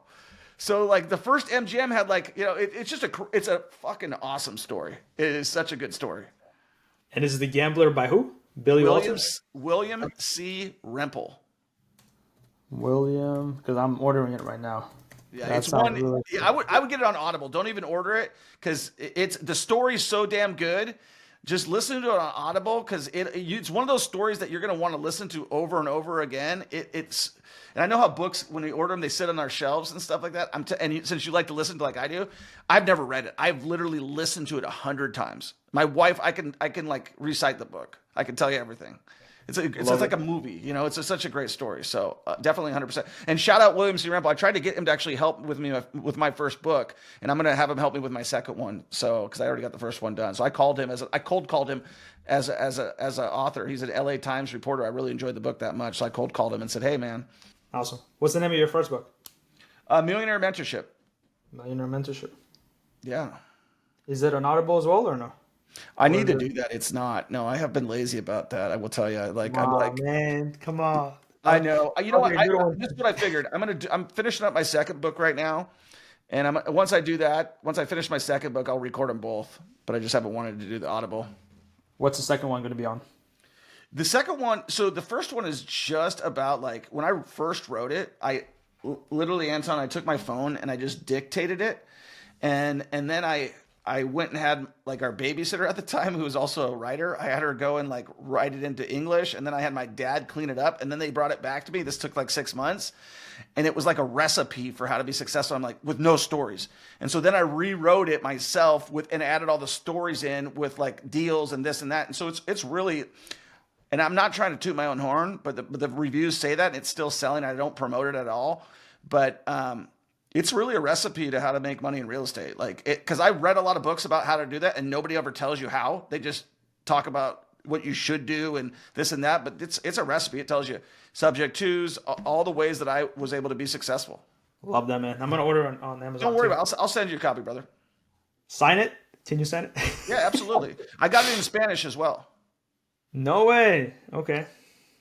So the first MGM had it's a fucking awesome story. It is such a good story. And is The Gambler by who? William C. Rempel. William, because I'm ordering it right now. Yeah, it's one. Really cool. I would get it on Audible. Don't even order it because the story's so damn good. Just listen to it on Audible because it's one of those stories that you're going to want to listen to over and over again. And I know how books, when we order them, they sit on our shelves and stuff like that. Since you like to listen to like I do, I've never read it. I've literally listened to it 100 times. My wife, I can recite the book. I can tell you everything. It's like a movie, it's such a great story. So definitely 100%. And shout out William C. Rempel. I tried to get him to actually help with me with my first book, and I'm going to have him help me with my second one. So, because I already got the first one done. So I cold called him as an author. He's an LA Times reporter. I really enjoyed the book that much. So I cold called him and said, hey man. Awesome. What's the name of your first book? Millionaire Mentorship. Millionaire Mentorship. Yeah. Is it on Audible as well or no? I need to do that. It's not. No, I have been lazy about that. I will tell you. Man, come on. I know. You know what? This is what I figured. I'm finishing up my second book right now, and once I finish my second book, I'll record them both. But I just haven't wanted to do the Audible. What's the second one going to be on? The second one. So the first one is just about when I first wrote it. I literally, Anton, I took my phone and I just dictated it, and then I went and had our babysitter at the time, who was also a writer. I had her go and write it into English. And then I had my dad clean it up. And then they brought it back to me. This took 6 months. And it was like a recipe for how to be successful. I'm with no stories. And so then I rewrote it myself and added all the stories in with deals and this and that. And so it's really, and I'm not trying to toot my own horn, but the reviews say that and it's still selling. I don't promote it at all. But, it's really a recipe to how to make money in real estate. Because I read a lot of books about how to do that, and nobody ever tells you how. They just talk about what you should do and this and that. But it's a recipe. It tells you subject twos, all the ways that I was able to be successful. Love that, man. I'm gonna order it on Amazon. Don't worry about it. I'll send you a copy, brother. Sign it? Can you sign it? Yeah, absolutely. I got it in Spanish as well. No way. Okay.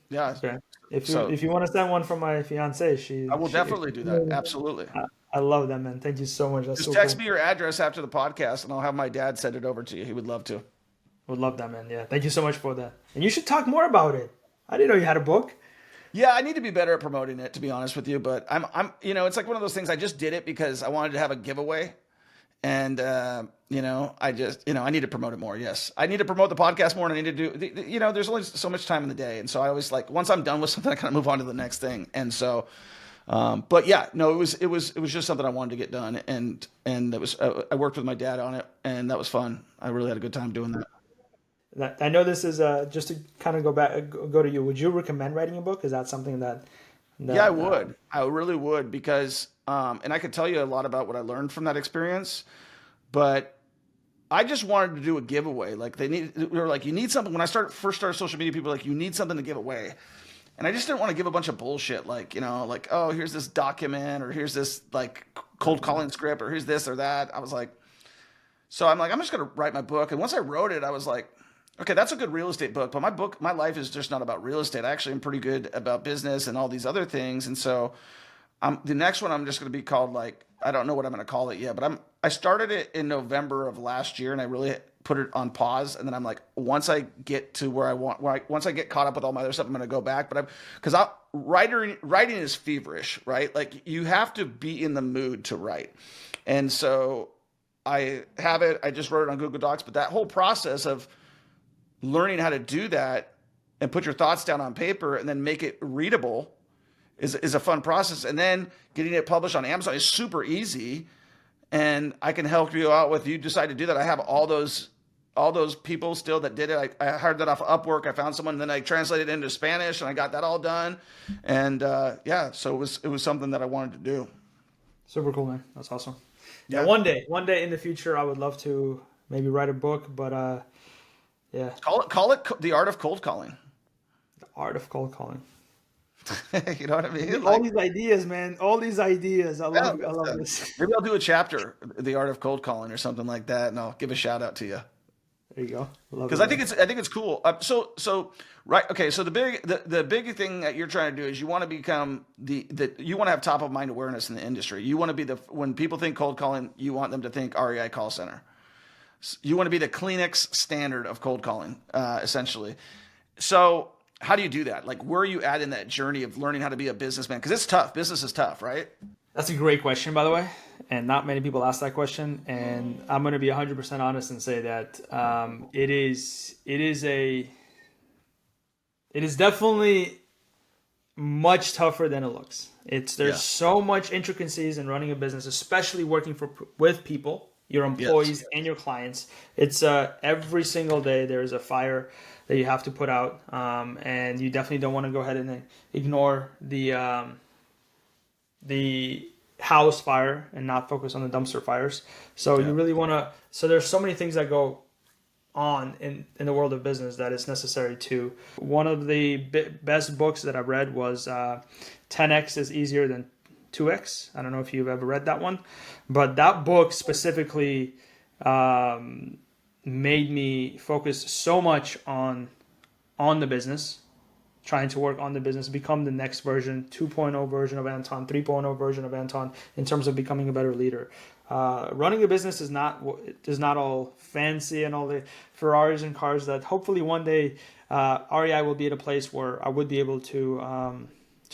Yeah. Okay. If you So if you want to send one from my fiance, I will she definitely do that. Absolutely. I love that, man. Thank you so much. That's Just so text cool. me your address after the podcast, and I'll have my dad send it over to you. He would love to. Would love that, man. Yeah. Thank you so much for that. And you should talk more about it. I didn't know you had a book. Yeah, I need to be better at promoting it, to be honest with you. But it's like one of those things. I just did it because I wanted to have a giveaway, and I need to promote it more. Yes, I need to promote the podcast more, and I need to do. There's only so much time in the day, and so I always like once I'm done with something, I kind of move on to the next thing. And so, but yeah, no, it was just something I wanted to get done, and it was I worked with my dad on it, and that was fun. I really had a good time doing that. I know this is just to kind of go to you. Would you recommend writing a book? Is that something that Yeah, I would. I really would because, and I could tell you a lot about what I learned from that experience, but I just wanted to do a giveaway. Like we were like, you need something. When I first started social media, people were like, you need something to give away. And I just didn't want to give a bunch of bullshit. Like, oh, here's this document or here's this like cold calling script or here's this or that. I was like, so I'm like, I'm just going to write my book. And once I wrote it, I was like, okay, that's a good real estate book, but my life is just not about real estate. I actually am pretty good about business and all these other things. And so the next one I'm just going to be called like, I don't know what I'm going to call it yet, but I started it in November of last year and I really put it on pause. And then I'm like, once I get to where I want, once I get caught up with all my other stuff, I'm going to go back. But writing is feverish, right? Like you have to be in the mood to write. And so I have it, I just wrote it on Google Docs, but that whole process of learning how to do that and put your thoughts down on paper and then make it readable is a fun process. And then getting it published on Amazon is super easy. And I can help you out with, you decide to do that. I have all those people still that did it. I hired that off of Upwork. I found someone, and then I translated it into Spanish and I got that all done. And so it was something that I wanted to do. Super cool, man. That's awesome. Yeah. One day in the future, I would love to maybe write a book, but yeah. Call it The Art of Cold Calling. The Art of Cold Calling. You know what I mean? All these ideas, man. All these ideas. I love this. Maybe I'll do a chapter, The Art of Cold Calling or something like that, and I'll give a shout out to you. There you go. Because I think it's cool. Right. Okay. So the big thing that you're trying to do is you want to become you want to have top of mind awareness in the industry. You want to be when people think cold calling, you want them to think REI call center. You want to be the Kleenex standard of cold calling, essentially. So how do you do that? Like, where are you at in that journey of learning how to be a businessman? Because it's tough. Business is tough, right? That's a great question, by the way. And not many people ask that question. And I'm going to be 100% honest and say that it is definitely much tougher than it looks. There's so much intricacies in running a business, especially working with people, your employees and your clients. It's every single day there is a fire that you have to put out, and you definitely don't want to go ahead and ignore the house fire and not focus on the dumpster fires. So you really want to. So there's so many things that go on in the world of business that is necessary to. One of the best books that I've read was 10x is easier than 2x. I don't know if you've ever read that one, but that book specifically made me focus so much on the business, trying to work on the business, become the next version, 2.0 version of Anton, 3.0 version of Anton, in terms of becoming a better leader. Running a business is not all fancy and all the Ferraris and cars that hopefully one day REI will be at a place where I would be able to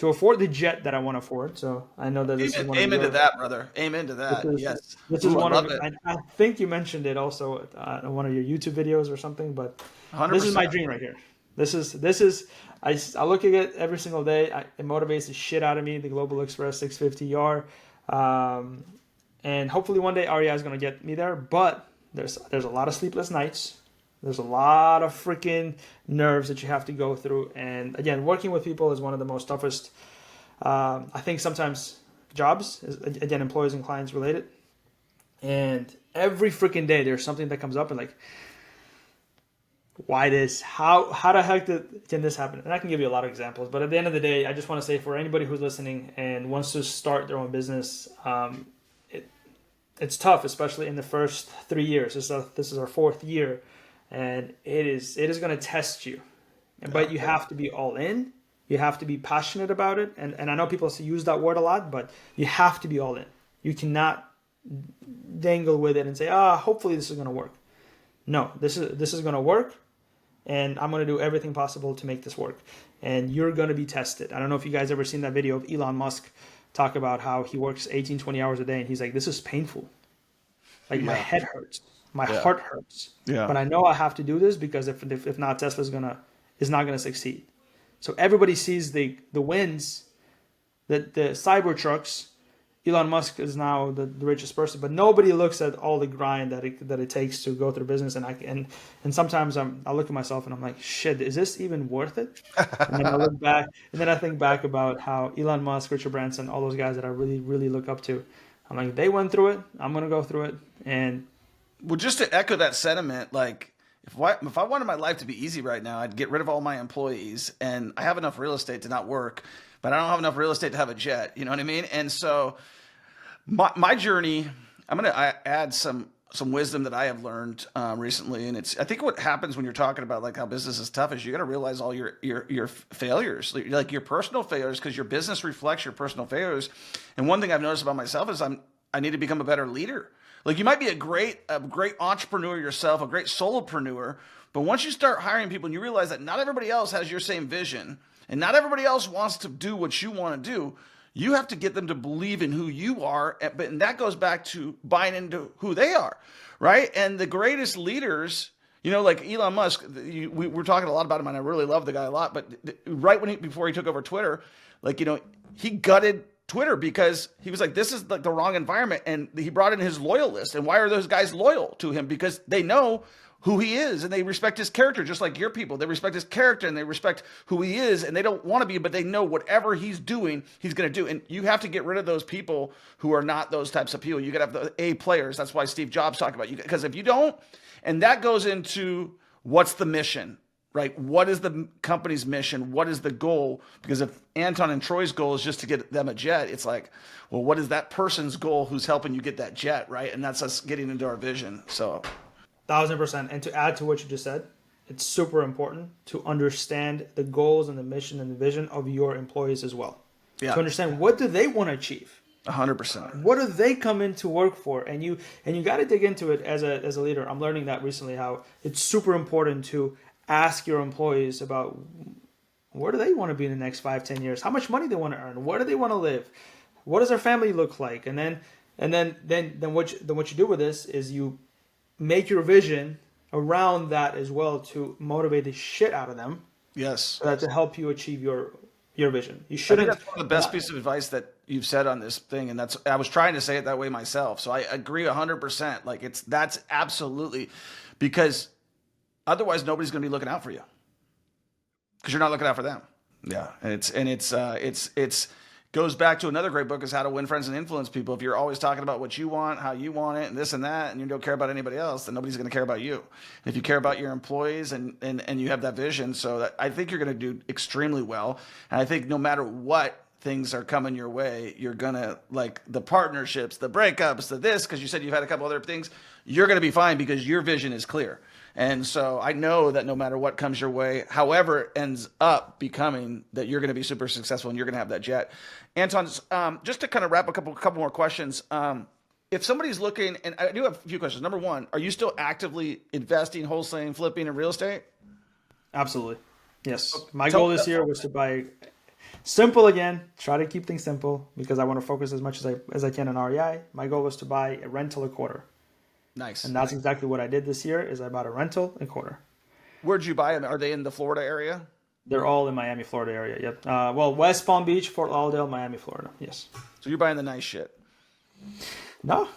afford the jet that I want to afford. So I know that this is one amen to that, brother. Amen to that. Yes. This is one of it. I think you mentioned it also in one of your YouTube videos or something, but 100%. This is my dream right here. This is I look at it every single day. It motivates the shit out of me, the Global Express 650R. And hopefully one day REI is going to get me there, but there's a lot of sleepless nights. There's a lot of freaking nerves that you have to go through. And again, working with people is one of the most toughest, I think sometimes jobs, again, employees and clients related. And every freaking day there's something that comes up and like, why this? How the heck can this happen? And I can give you a lot of examples. But at the end of the day, I just want to say for anybody who's listening and wants to start their own business, it's tough, especially in the first 3 years. This is our fourth year, and it is going to test you. But you have to be all in. You have to be passionate about it. And I know people use that word a lot, but you have to be all in. You cannot dangle with it and say, hopefully this is going to work. No, this is going to work, and I'm going to do everything possible to make this work. And you're going to be tested. I don't know if you guys ever seen that video of Elon Musk talk about how he works 18, 20 hours a day, and he's like, this is painful. Like, my head hurts. My heart hurts. Yeah. But I know I have to do this because if not, Tesla is not going to succeed. So everybody sees the wins, the Cybertrucks. Elon Musk is now the richest person, but nobody looks at all the grind that it takes to go through business. And sometimes I look at myself and I'm like, shit, is this even worth it? And then I look back, and then I think back about how Elon Musk, Richard Branson, all those guys that I really, really look up to. I'm like, they went through it. I'm gonna go through it. And well, just to echo that sentiment, like if I wanted my life to be easy right now, I'd get rid of all my employees, and I have enough real estate to not work, but I don't have enough real estate to have a jet. You know what I mean? And so my journey, I'm going to add some wisdom that I have learned recently. And I think what happens when you're talking about like how business is tough is you got to realize all your failures, like your personal failures, because your business reflects your personal failures. And one thing I've noticed about myself is I need to become a better leader. Like you might be a great entrepreneur yourself, a great solopreneur, but once you start hiring people and you realize that not everybody else has your same vision and not everybody else wants to do what you want to do, you have to get them to believe in who you are, and that goes back to buying into who they are, right? And the greatest leaders, like Elon Musk, we're talking a lot about him, and I really love the guy a lot, but right before he took over Twitter, he gutted Twitter because he was like, this is like the wrong environment, and he brought in his loyalists. And why are those guys loyal to him? Because they know who he is and they respect his character, just like your people. They respect his character and they respect who he is, and they don't want to be, but they know whatever he's doing, he's going to do. And you have to get rid of those people who are not those types of people. You got to have the A players. That's why Steve Jobs talked about you, because if you don't, and that goes into what's the mission, right? What is the company's mission? What is the goal? Because if Anton and Troy's goal is just to get them a jet, it's like, well, what is that person's goal who's helping you get that jet, right? And that's us getting into our vision. So 1,000%. And to add to what you just said, it's super important to understand the goals and the mission and the vision of your employees as well. Yeah. To understand what do they want to achieve. 100%. What do they come in to work for? And you got to dig into it as a leader. I'm learning that recently, how it's super important to ask your employees about where do they want to be in the next 5-10 years? How much money they want to earn? Where do they want to live? What does their family look like? And then what you do with this is you make your vision around that as well to motivate the shit out of them. Yes. To help you achieve your vision. You shouldn't. I think that's one of the best pieces of advice that you've said on this thing, and I was trying to say it that way myself. So I agree 100%. Like that's absolutely, because otherwise nobody's going to be looking out for you because you're not looking out for them. Yeah, and it's goes back to another great book, is How to Win Friends and Influence People. If you're always talking about what you want, how you want it, and this and that, and you don't care about anybody else, then nobody's going to care about you. And if you care about your employees and you have that vision, I think you're going to do extremely well. And I think no matter what things are coming your way, you're going to, like the partnerships, the breakups, the this, because you said you've had a couple other things, you're going to be fine because your vision is clear. And so I know that no matter what comes your way, however it ends up becoming, that you're going to be super successful and you're going to have that jet. Anton, just to kind of wrap a couple more questions. If somebody's looking, and I do have a few questions. Number one, are you still actively investing, wholesaling, flipping in real estate? Absolutely. Yes. My goal this year was to buy simple again, try to keep things simple because I want to focus as much as I can on REI. My goal was to buy a rental a quarter. Nice. And that's exactly what I did this year, is I bought a rental and quarter. Where'd you buy them? Are they in the Florida area? They're all in Miami, Florida area. Yep. Well, West Palm Beach, Fort Lauderdale, Miami, Florida. Yes. So you're buying the nice shit. No.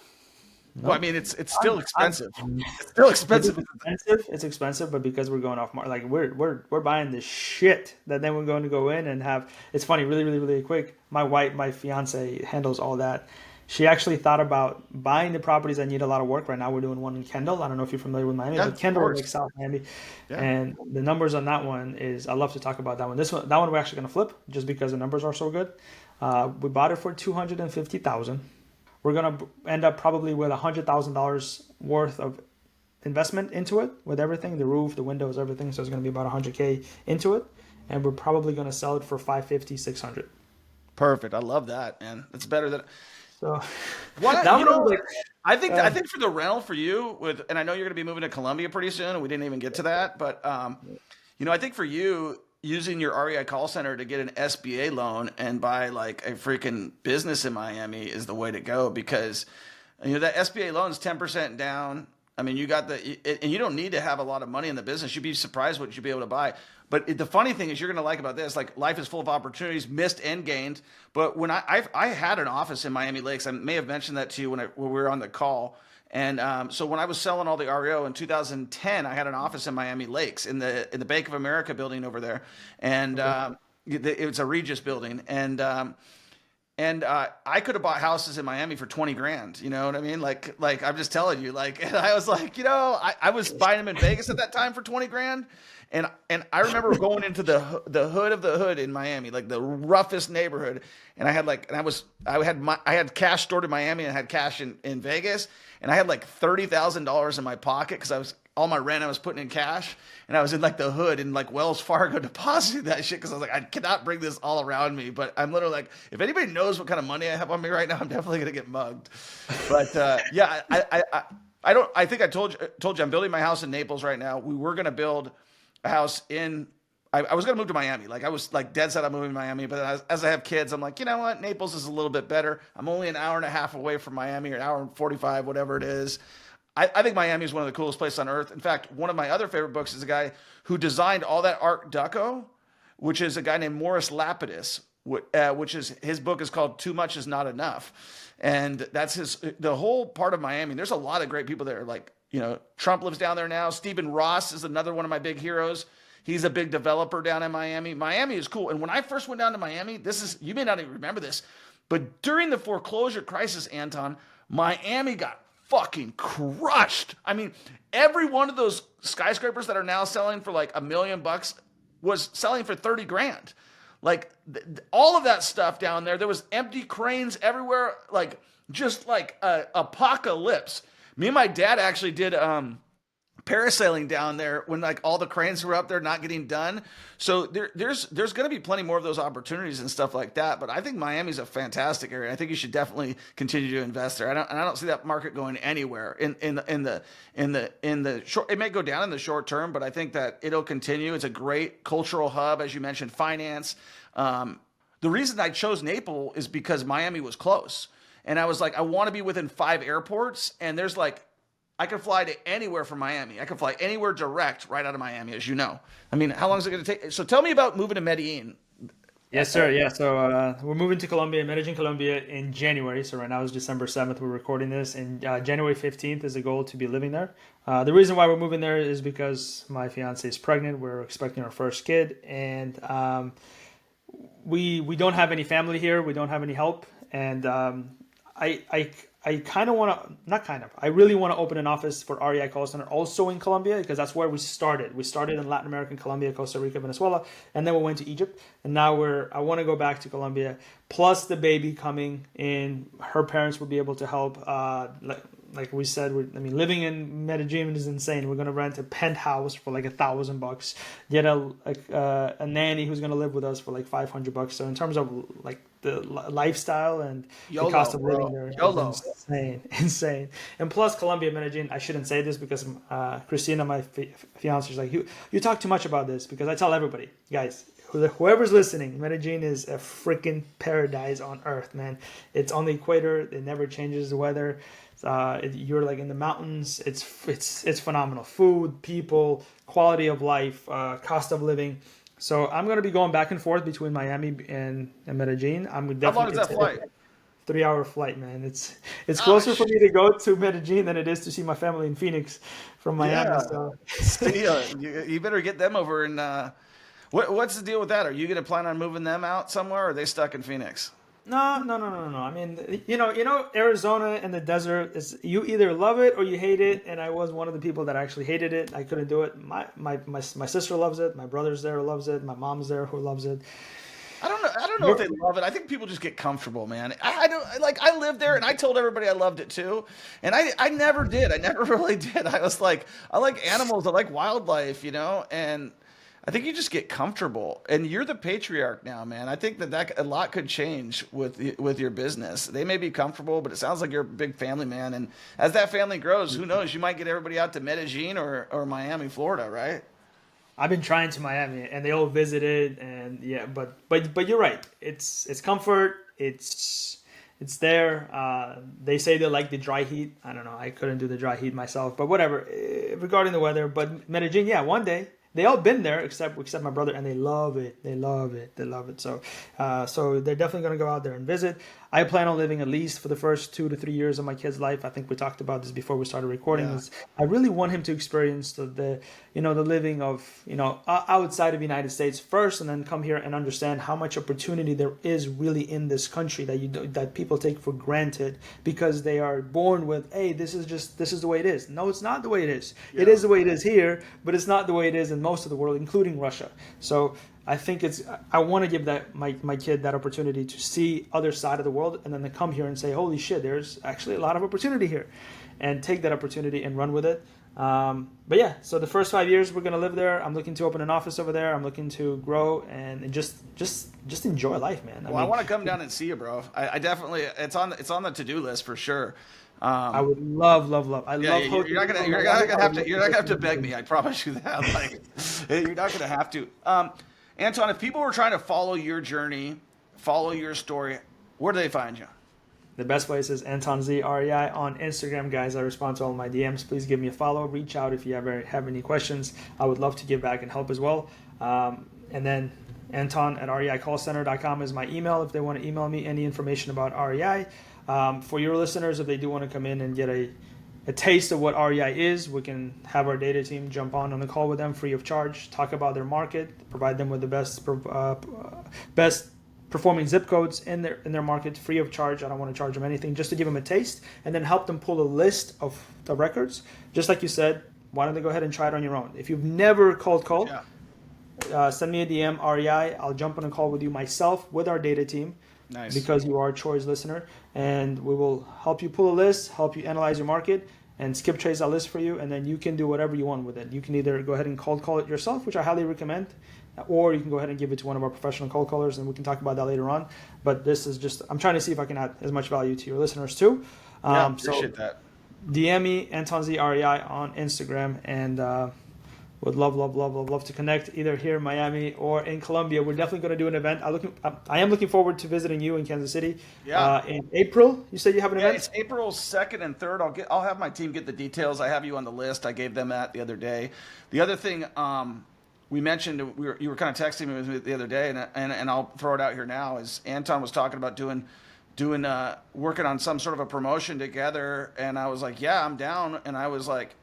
Well, I mean, it's still expensive. It's still expensive. It's expensive, but because we're going off market, like we're buying the shit that then we're going to go in and have. It's funny, really, really, really quick. My fiance handles all that. She actually thought about buying the properties that need a lot of work. Right now, we're doing one in Kendall. I don't know if you're familiar with Miami, but Kendall is like South Miami. Yeah. And the numbers on that one is, I love to talk about that one. That one we're actually going to flip just because the numbers are so good. We bought it for $250,000. We're going to end up probably with $100,000 worth of investment into it, with everything, the roof, the windows, everything. So it's going to be about 100K into it. And we're probably going to sell it for 550, 600. Perfect. I love that, man. It's better than So what that you know. was like, I think for the rental for you and I know you're going to be moving to Colombia pretty soon, and we didn't even get to that, but I think for you using your REI call center to get an SBA loan and buy like a freaking business in Miami is the way to go, because that SBA loan is 10% down. I mean, you got and you don't need to have a lot of money in the business. You'd be surprised what you'd be able to buy. But the funny thing is, you're going to like about this, like, life is full of opportunities, missed and gained. But when I had an office in Miami Lakes, I may have mentioned that to you when we were on the call. And so when I was selling all the REO in 2010, I had an office in Miami Lakes in the Bank of America building over there, and it was a Regis building, and I could have bought houses in Miami for 20 grand. You know what I mean? Like I'm just telling you, like, and I was like, I was buying them in Vegas at that time for 20 grand. And I remember going into the hood of the hood in Miami, like the roughest neighborhood. And I had cash stored in Miami and I had cash in Vegas. And I had like $30,000 in my pocket because all my rent I was putting in cash. And I was in like the hood, and like Wells Fargo deposited that shit because I was like, I cannot bring this all around me. But I'm literally like, if anybody knows what kind of money I have on me right now, I'm definitely gonna get mugged. But yeah, I think I told you I'm building my house in Naples right now. We were gonna build a house I was gonna move to Miami. Like, I was like dead set on moving to Miami, but as I have kids, I'm like, you know what, Naples is a little bit better. I'm only an hour and a half away from Miami, or an hour and 45, whatever it is. I think Miami is one of the coolest places on earth. In fact, one of my other favorite books is a guy who designed all that Art Deco, which is a guy named Morris Lapidus, which is, his book is called Too Much Is Not Enough. And that's the whole part of Miami. There's a lot of great people there. Like, Trump lives down there now. Stephen Ross is another one of my big heroes. He's a big developer down in Miami. Miami is cool. And when I first went down to Miami, you may not even remember this, but during the foreclosure crisis, Anton, Miami got fucking crushed. I mean, every one of those skyscrapers that are now selling for like $1 million was selling for 30 grand. Like, all of that stuff down there was empty cranes everywhere, like, just like a apocalypse. Me and my dad actually did parasailing down there when like all the cranes were up there not getting done. So there's going to be plenty more of those opportunities and stuff like that. But I think Miami's a fantastic area. I think you should definitely continue to invest there. I don't see that market going anywhere in the short. It may go down in the short term, but I think that it'll continue. It's a great cultural hub, as you mentioned, finance. The reason I chose Naples is because Miami was close, and I was like, I want to be within 5 airports, and there's like, I can fly to anywhere from Miami. I can fly anywhere direct right out of Miami, as you know. I mean, how long is it going to take? So tell me about moving to Medellin. Yes, sir. Yeah. So we're moving to Colombia, Medellin, Colombia in January. So right now is December 7th. We're recording this, and January 15th is the goal to be living there. The reason why we're moving there is because my fiance is pregnant. We're expecting our first kid, and we don't have any family here. We don't have any help, and I kind of want to, not kind of, I really want to open an office for REI Call Center also in Colombia, because that's where we started. We started in Latin America, Colombia, Costa Rica, Venezuela, and then we went to Egypt. And now I want to go back to Colombia. Plus the baby coming in, her parents will be able to help. Like we said, living in Medellin is insane. We're going to rent a penthouse for like $1,000, get a nanny who's going to live with us for like $500. So in terms of like the lifestyle and the cost of living there, insane. And plus Colombia, Medellin, I shouldn't say this because Christina, my fiance, is like, you talk too much about this, because I tell everybody, guys, whoever's listening, Medellin is a freaking paradise on earth, man. It's on the equator. It never changes the weather. You're like in the mountains. It's phenomenal. Food, people, quality of life, cost of living. So I'm going to be going back and forth between Miami and Medellin. How long is that flight? 3-hour flight, man. It's closer for me to go to Medellin than it is to see my family in Phoenix from Miami. Yeah. So. You better get them over. And what's the deal with that? Are you going to plan on moving them out somewhere, or are they stuck in Phoenix? No. I mean, Arizona and the desert is, you either love it or you hate it. And I was one of the people that actually hated it. I couldn't do it. My sister loves it. My brother's there who loves it. My mom's there who loves it. I don't don't know if they love it. I think people just get comfortable, man. I don't like. I lived there, and I told everybody I loved it too, and I never did. I never really did. I was like, I like animals. I like wildlife, and I think you just get comfortable, and you're the patriarch now, man. I think that a lot could change with your business. They may be comfortable, but it sounds like you're a big family man, and as that family grows, who knows? You might get everybody out to Medellin or Miami, Florida, right? I've been trying to Miami, and they all visited, and yeah, but you're right. It's comfort. It's there. They say they like the dry heat. I don't know. I couldn't do the dry heat myself, but whatever. Regarding the weather, but Medellin, yeah, one day. They all been there except my brother, and they love it. They love it. They love it. So they're definitely gonna go out there and visit. I plan on living at least for the first 2 to 3 years of my kid's life. I think we talked about this before we started recording. Yeah. I really want him to experience the living of outside of the United States first, and then come here and understand how much opportunity there is really in this country that people take for granted because they are born with, hey, this is the way it is. No, it's not the way it is. Yeah. It is the way it is here, but it's not the way it is in most of the world, including Russia. So I think I want to give my kid that opportunity to see other side of the world, and then to come here and say, holy shit, there's actually a lot of opportunity here, and take that opportunity and run with it. But yeah, so the first 5 years we're going to live there. I'm looking to open an office over there. I'm looking to grow and just enjoy life, man. I want to come down and see you, bro. I definitely, it's on the to-do list for sure. I would love. You're not gonna have to beg me. I promise you that. Like, you're not gonna have to. Anton, if people were trying to follow your journey, follow your story, where do they find you? The best place is Anton Zherelyev on Instagram, guys. I respond to all my DMs. Please give me a follow. Reach out if you ever have any questions. I would love to give back and help as well. And then Anton@reicallcenter.com is my email if they want to email me any information about REI. For your listeners, if they do want to come in and get a taste of what REI is, we can have our data team jump on a call with them free of charge, talk about their market, provide them with the best performing zip codes in their market free of charge. I don't want to charge them anything, just to give them a taste, and then help them pull a list of the records. Just like you said, why don't they go ahead and try it on your own? If you've never called, send me a DM, REI. I'll jump on a call with you myself with our data team. Nice. Because you are a choice listener, and we will help you pull a list, help you analyze your market, and skip trace that list for you, and then you can do whatever you want with it. You can either go ahead and cold call it yourself, which I highly recommend, or you can go ahead and give it to one of our professional cold callers, and we can talk about that later on. But this is just, I'm trying to see if I can add as much value to your listeners too. Appreciate that. DM me, Anton Zherelyev on Instagram, and would love to connect either here in Miami or in Colombia. We're definitely going to do an event. I am looking forward to visiting you in Kansas City. Yeah. In April, you said you have an event? It's April 2nd and 3rd. I'll have my team get the details. I have you on the list. I gave them that the other day. The other thing we mentioned, you were kind of texting me with me the other day, and I'll throw it out here now, is Anton was talking about working on some sort of a promotion together, and I was like, yeah, I'm down. And I was like,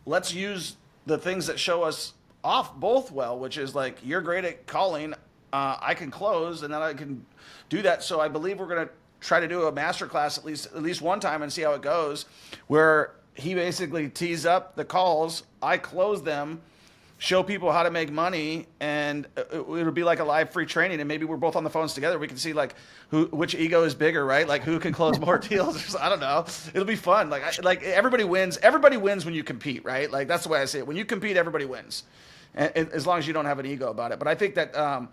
let's use the things that show us off both well, which is like, you're great at calling, I can close, and then I can do that. So I believe we're going to try to do a masterclass at least one time and see how it goes, where he basically tees up the calls, I close them, show people how to make money, and it'll be like a live free training, and maybe we're both on the phones together. We can see like which ego is bigger, right? Like who can close more deals. I don't know. It'll be fun. Like everybody wins. Everybody wins when you compete, right? Like that's the way I see it. When you compete, everybody wins, and as long as you don't have an ego about it. But I think that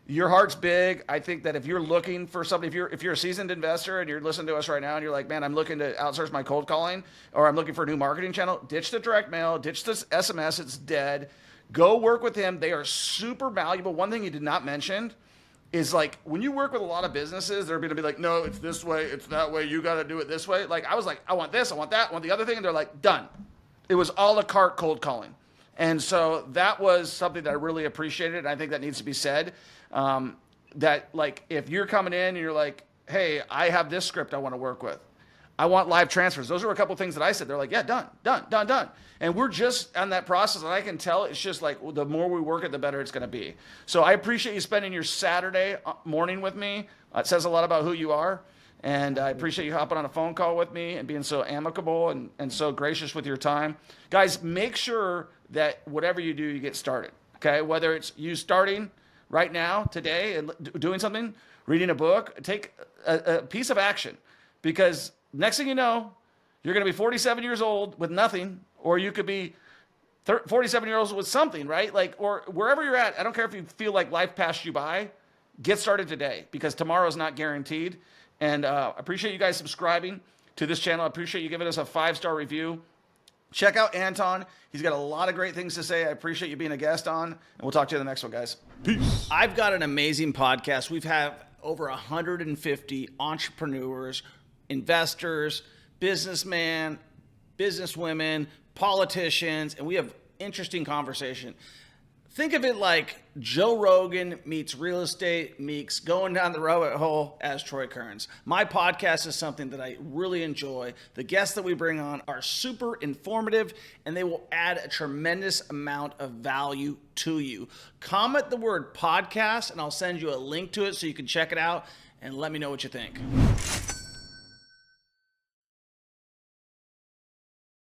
your heart's big. I think that if you're looking for somebody, if you're a seasoned investor and you're listening to us right now and you're like, man, I'm looking to outsource my cold calling, or I'm looking for a new marketing channel, ditch the direct mail, ditch the SMS. It's dead. Go work with him. They are super valuable. One thing you did not mention is like when you work with a lot of businesses, they're going to be like, no, it's this way, it's that way. You got to do it this way. Like I was like, I want this, I want that, I want the other thing. And they're like, done. It was a la carte cold calling. And so that was something that I really appreciated. And I think that needs to be said. That like, if you're coming in and you're like, hey, I have this script I want to work with. I want live transfers. Those are a couple of things that I said. They're like, yeah, done. And we're just on that process, and I can tell it's just like the more we work it, the better it's going to be. So I appreciate you spending your Saturday morning with me. It says a lot about who you are, and I appreciate you hopping on a phone call with me and being so amicable and so gracious with your time. Guys, make sure that whatever you do, you get started, okay? Whether it's you starting right now, today, and doing something, reading a book, take a piece of action, because next thing you know, you're going to be 47 years old with nothing, or you could be 47 years old with something, right? Like, or wherever you're at, I don't care if you feel like life passed you by, get started today, because tomorrow is not guaranteed. And I appreciate you guys subscribing to this channel. I appreciate you giving us a 5-star review. Check out Anton. He's got a lot of great things to say. I appreciate you being a guest on, and we'll talk to you in the next one, guys. Peace. I've got an amazing podcast. We've had over 150 entrepreneurs, investors, businessmen, businesswomen, politicians, and we have interesting conversation. Think of it like Joe Rogan meets real estate meets going down the rabbit hole as Troy Kearns. My podcast is something that I really enjoy. The guests that we bring on are super informative, and they will add a tremendous amount of value to you. Comment the word podcast, and I'll send you a link to it so you can check it out and let me know what you think.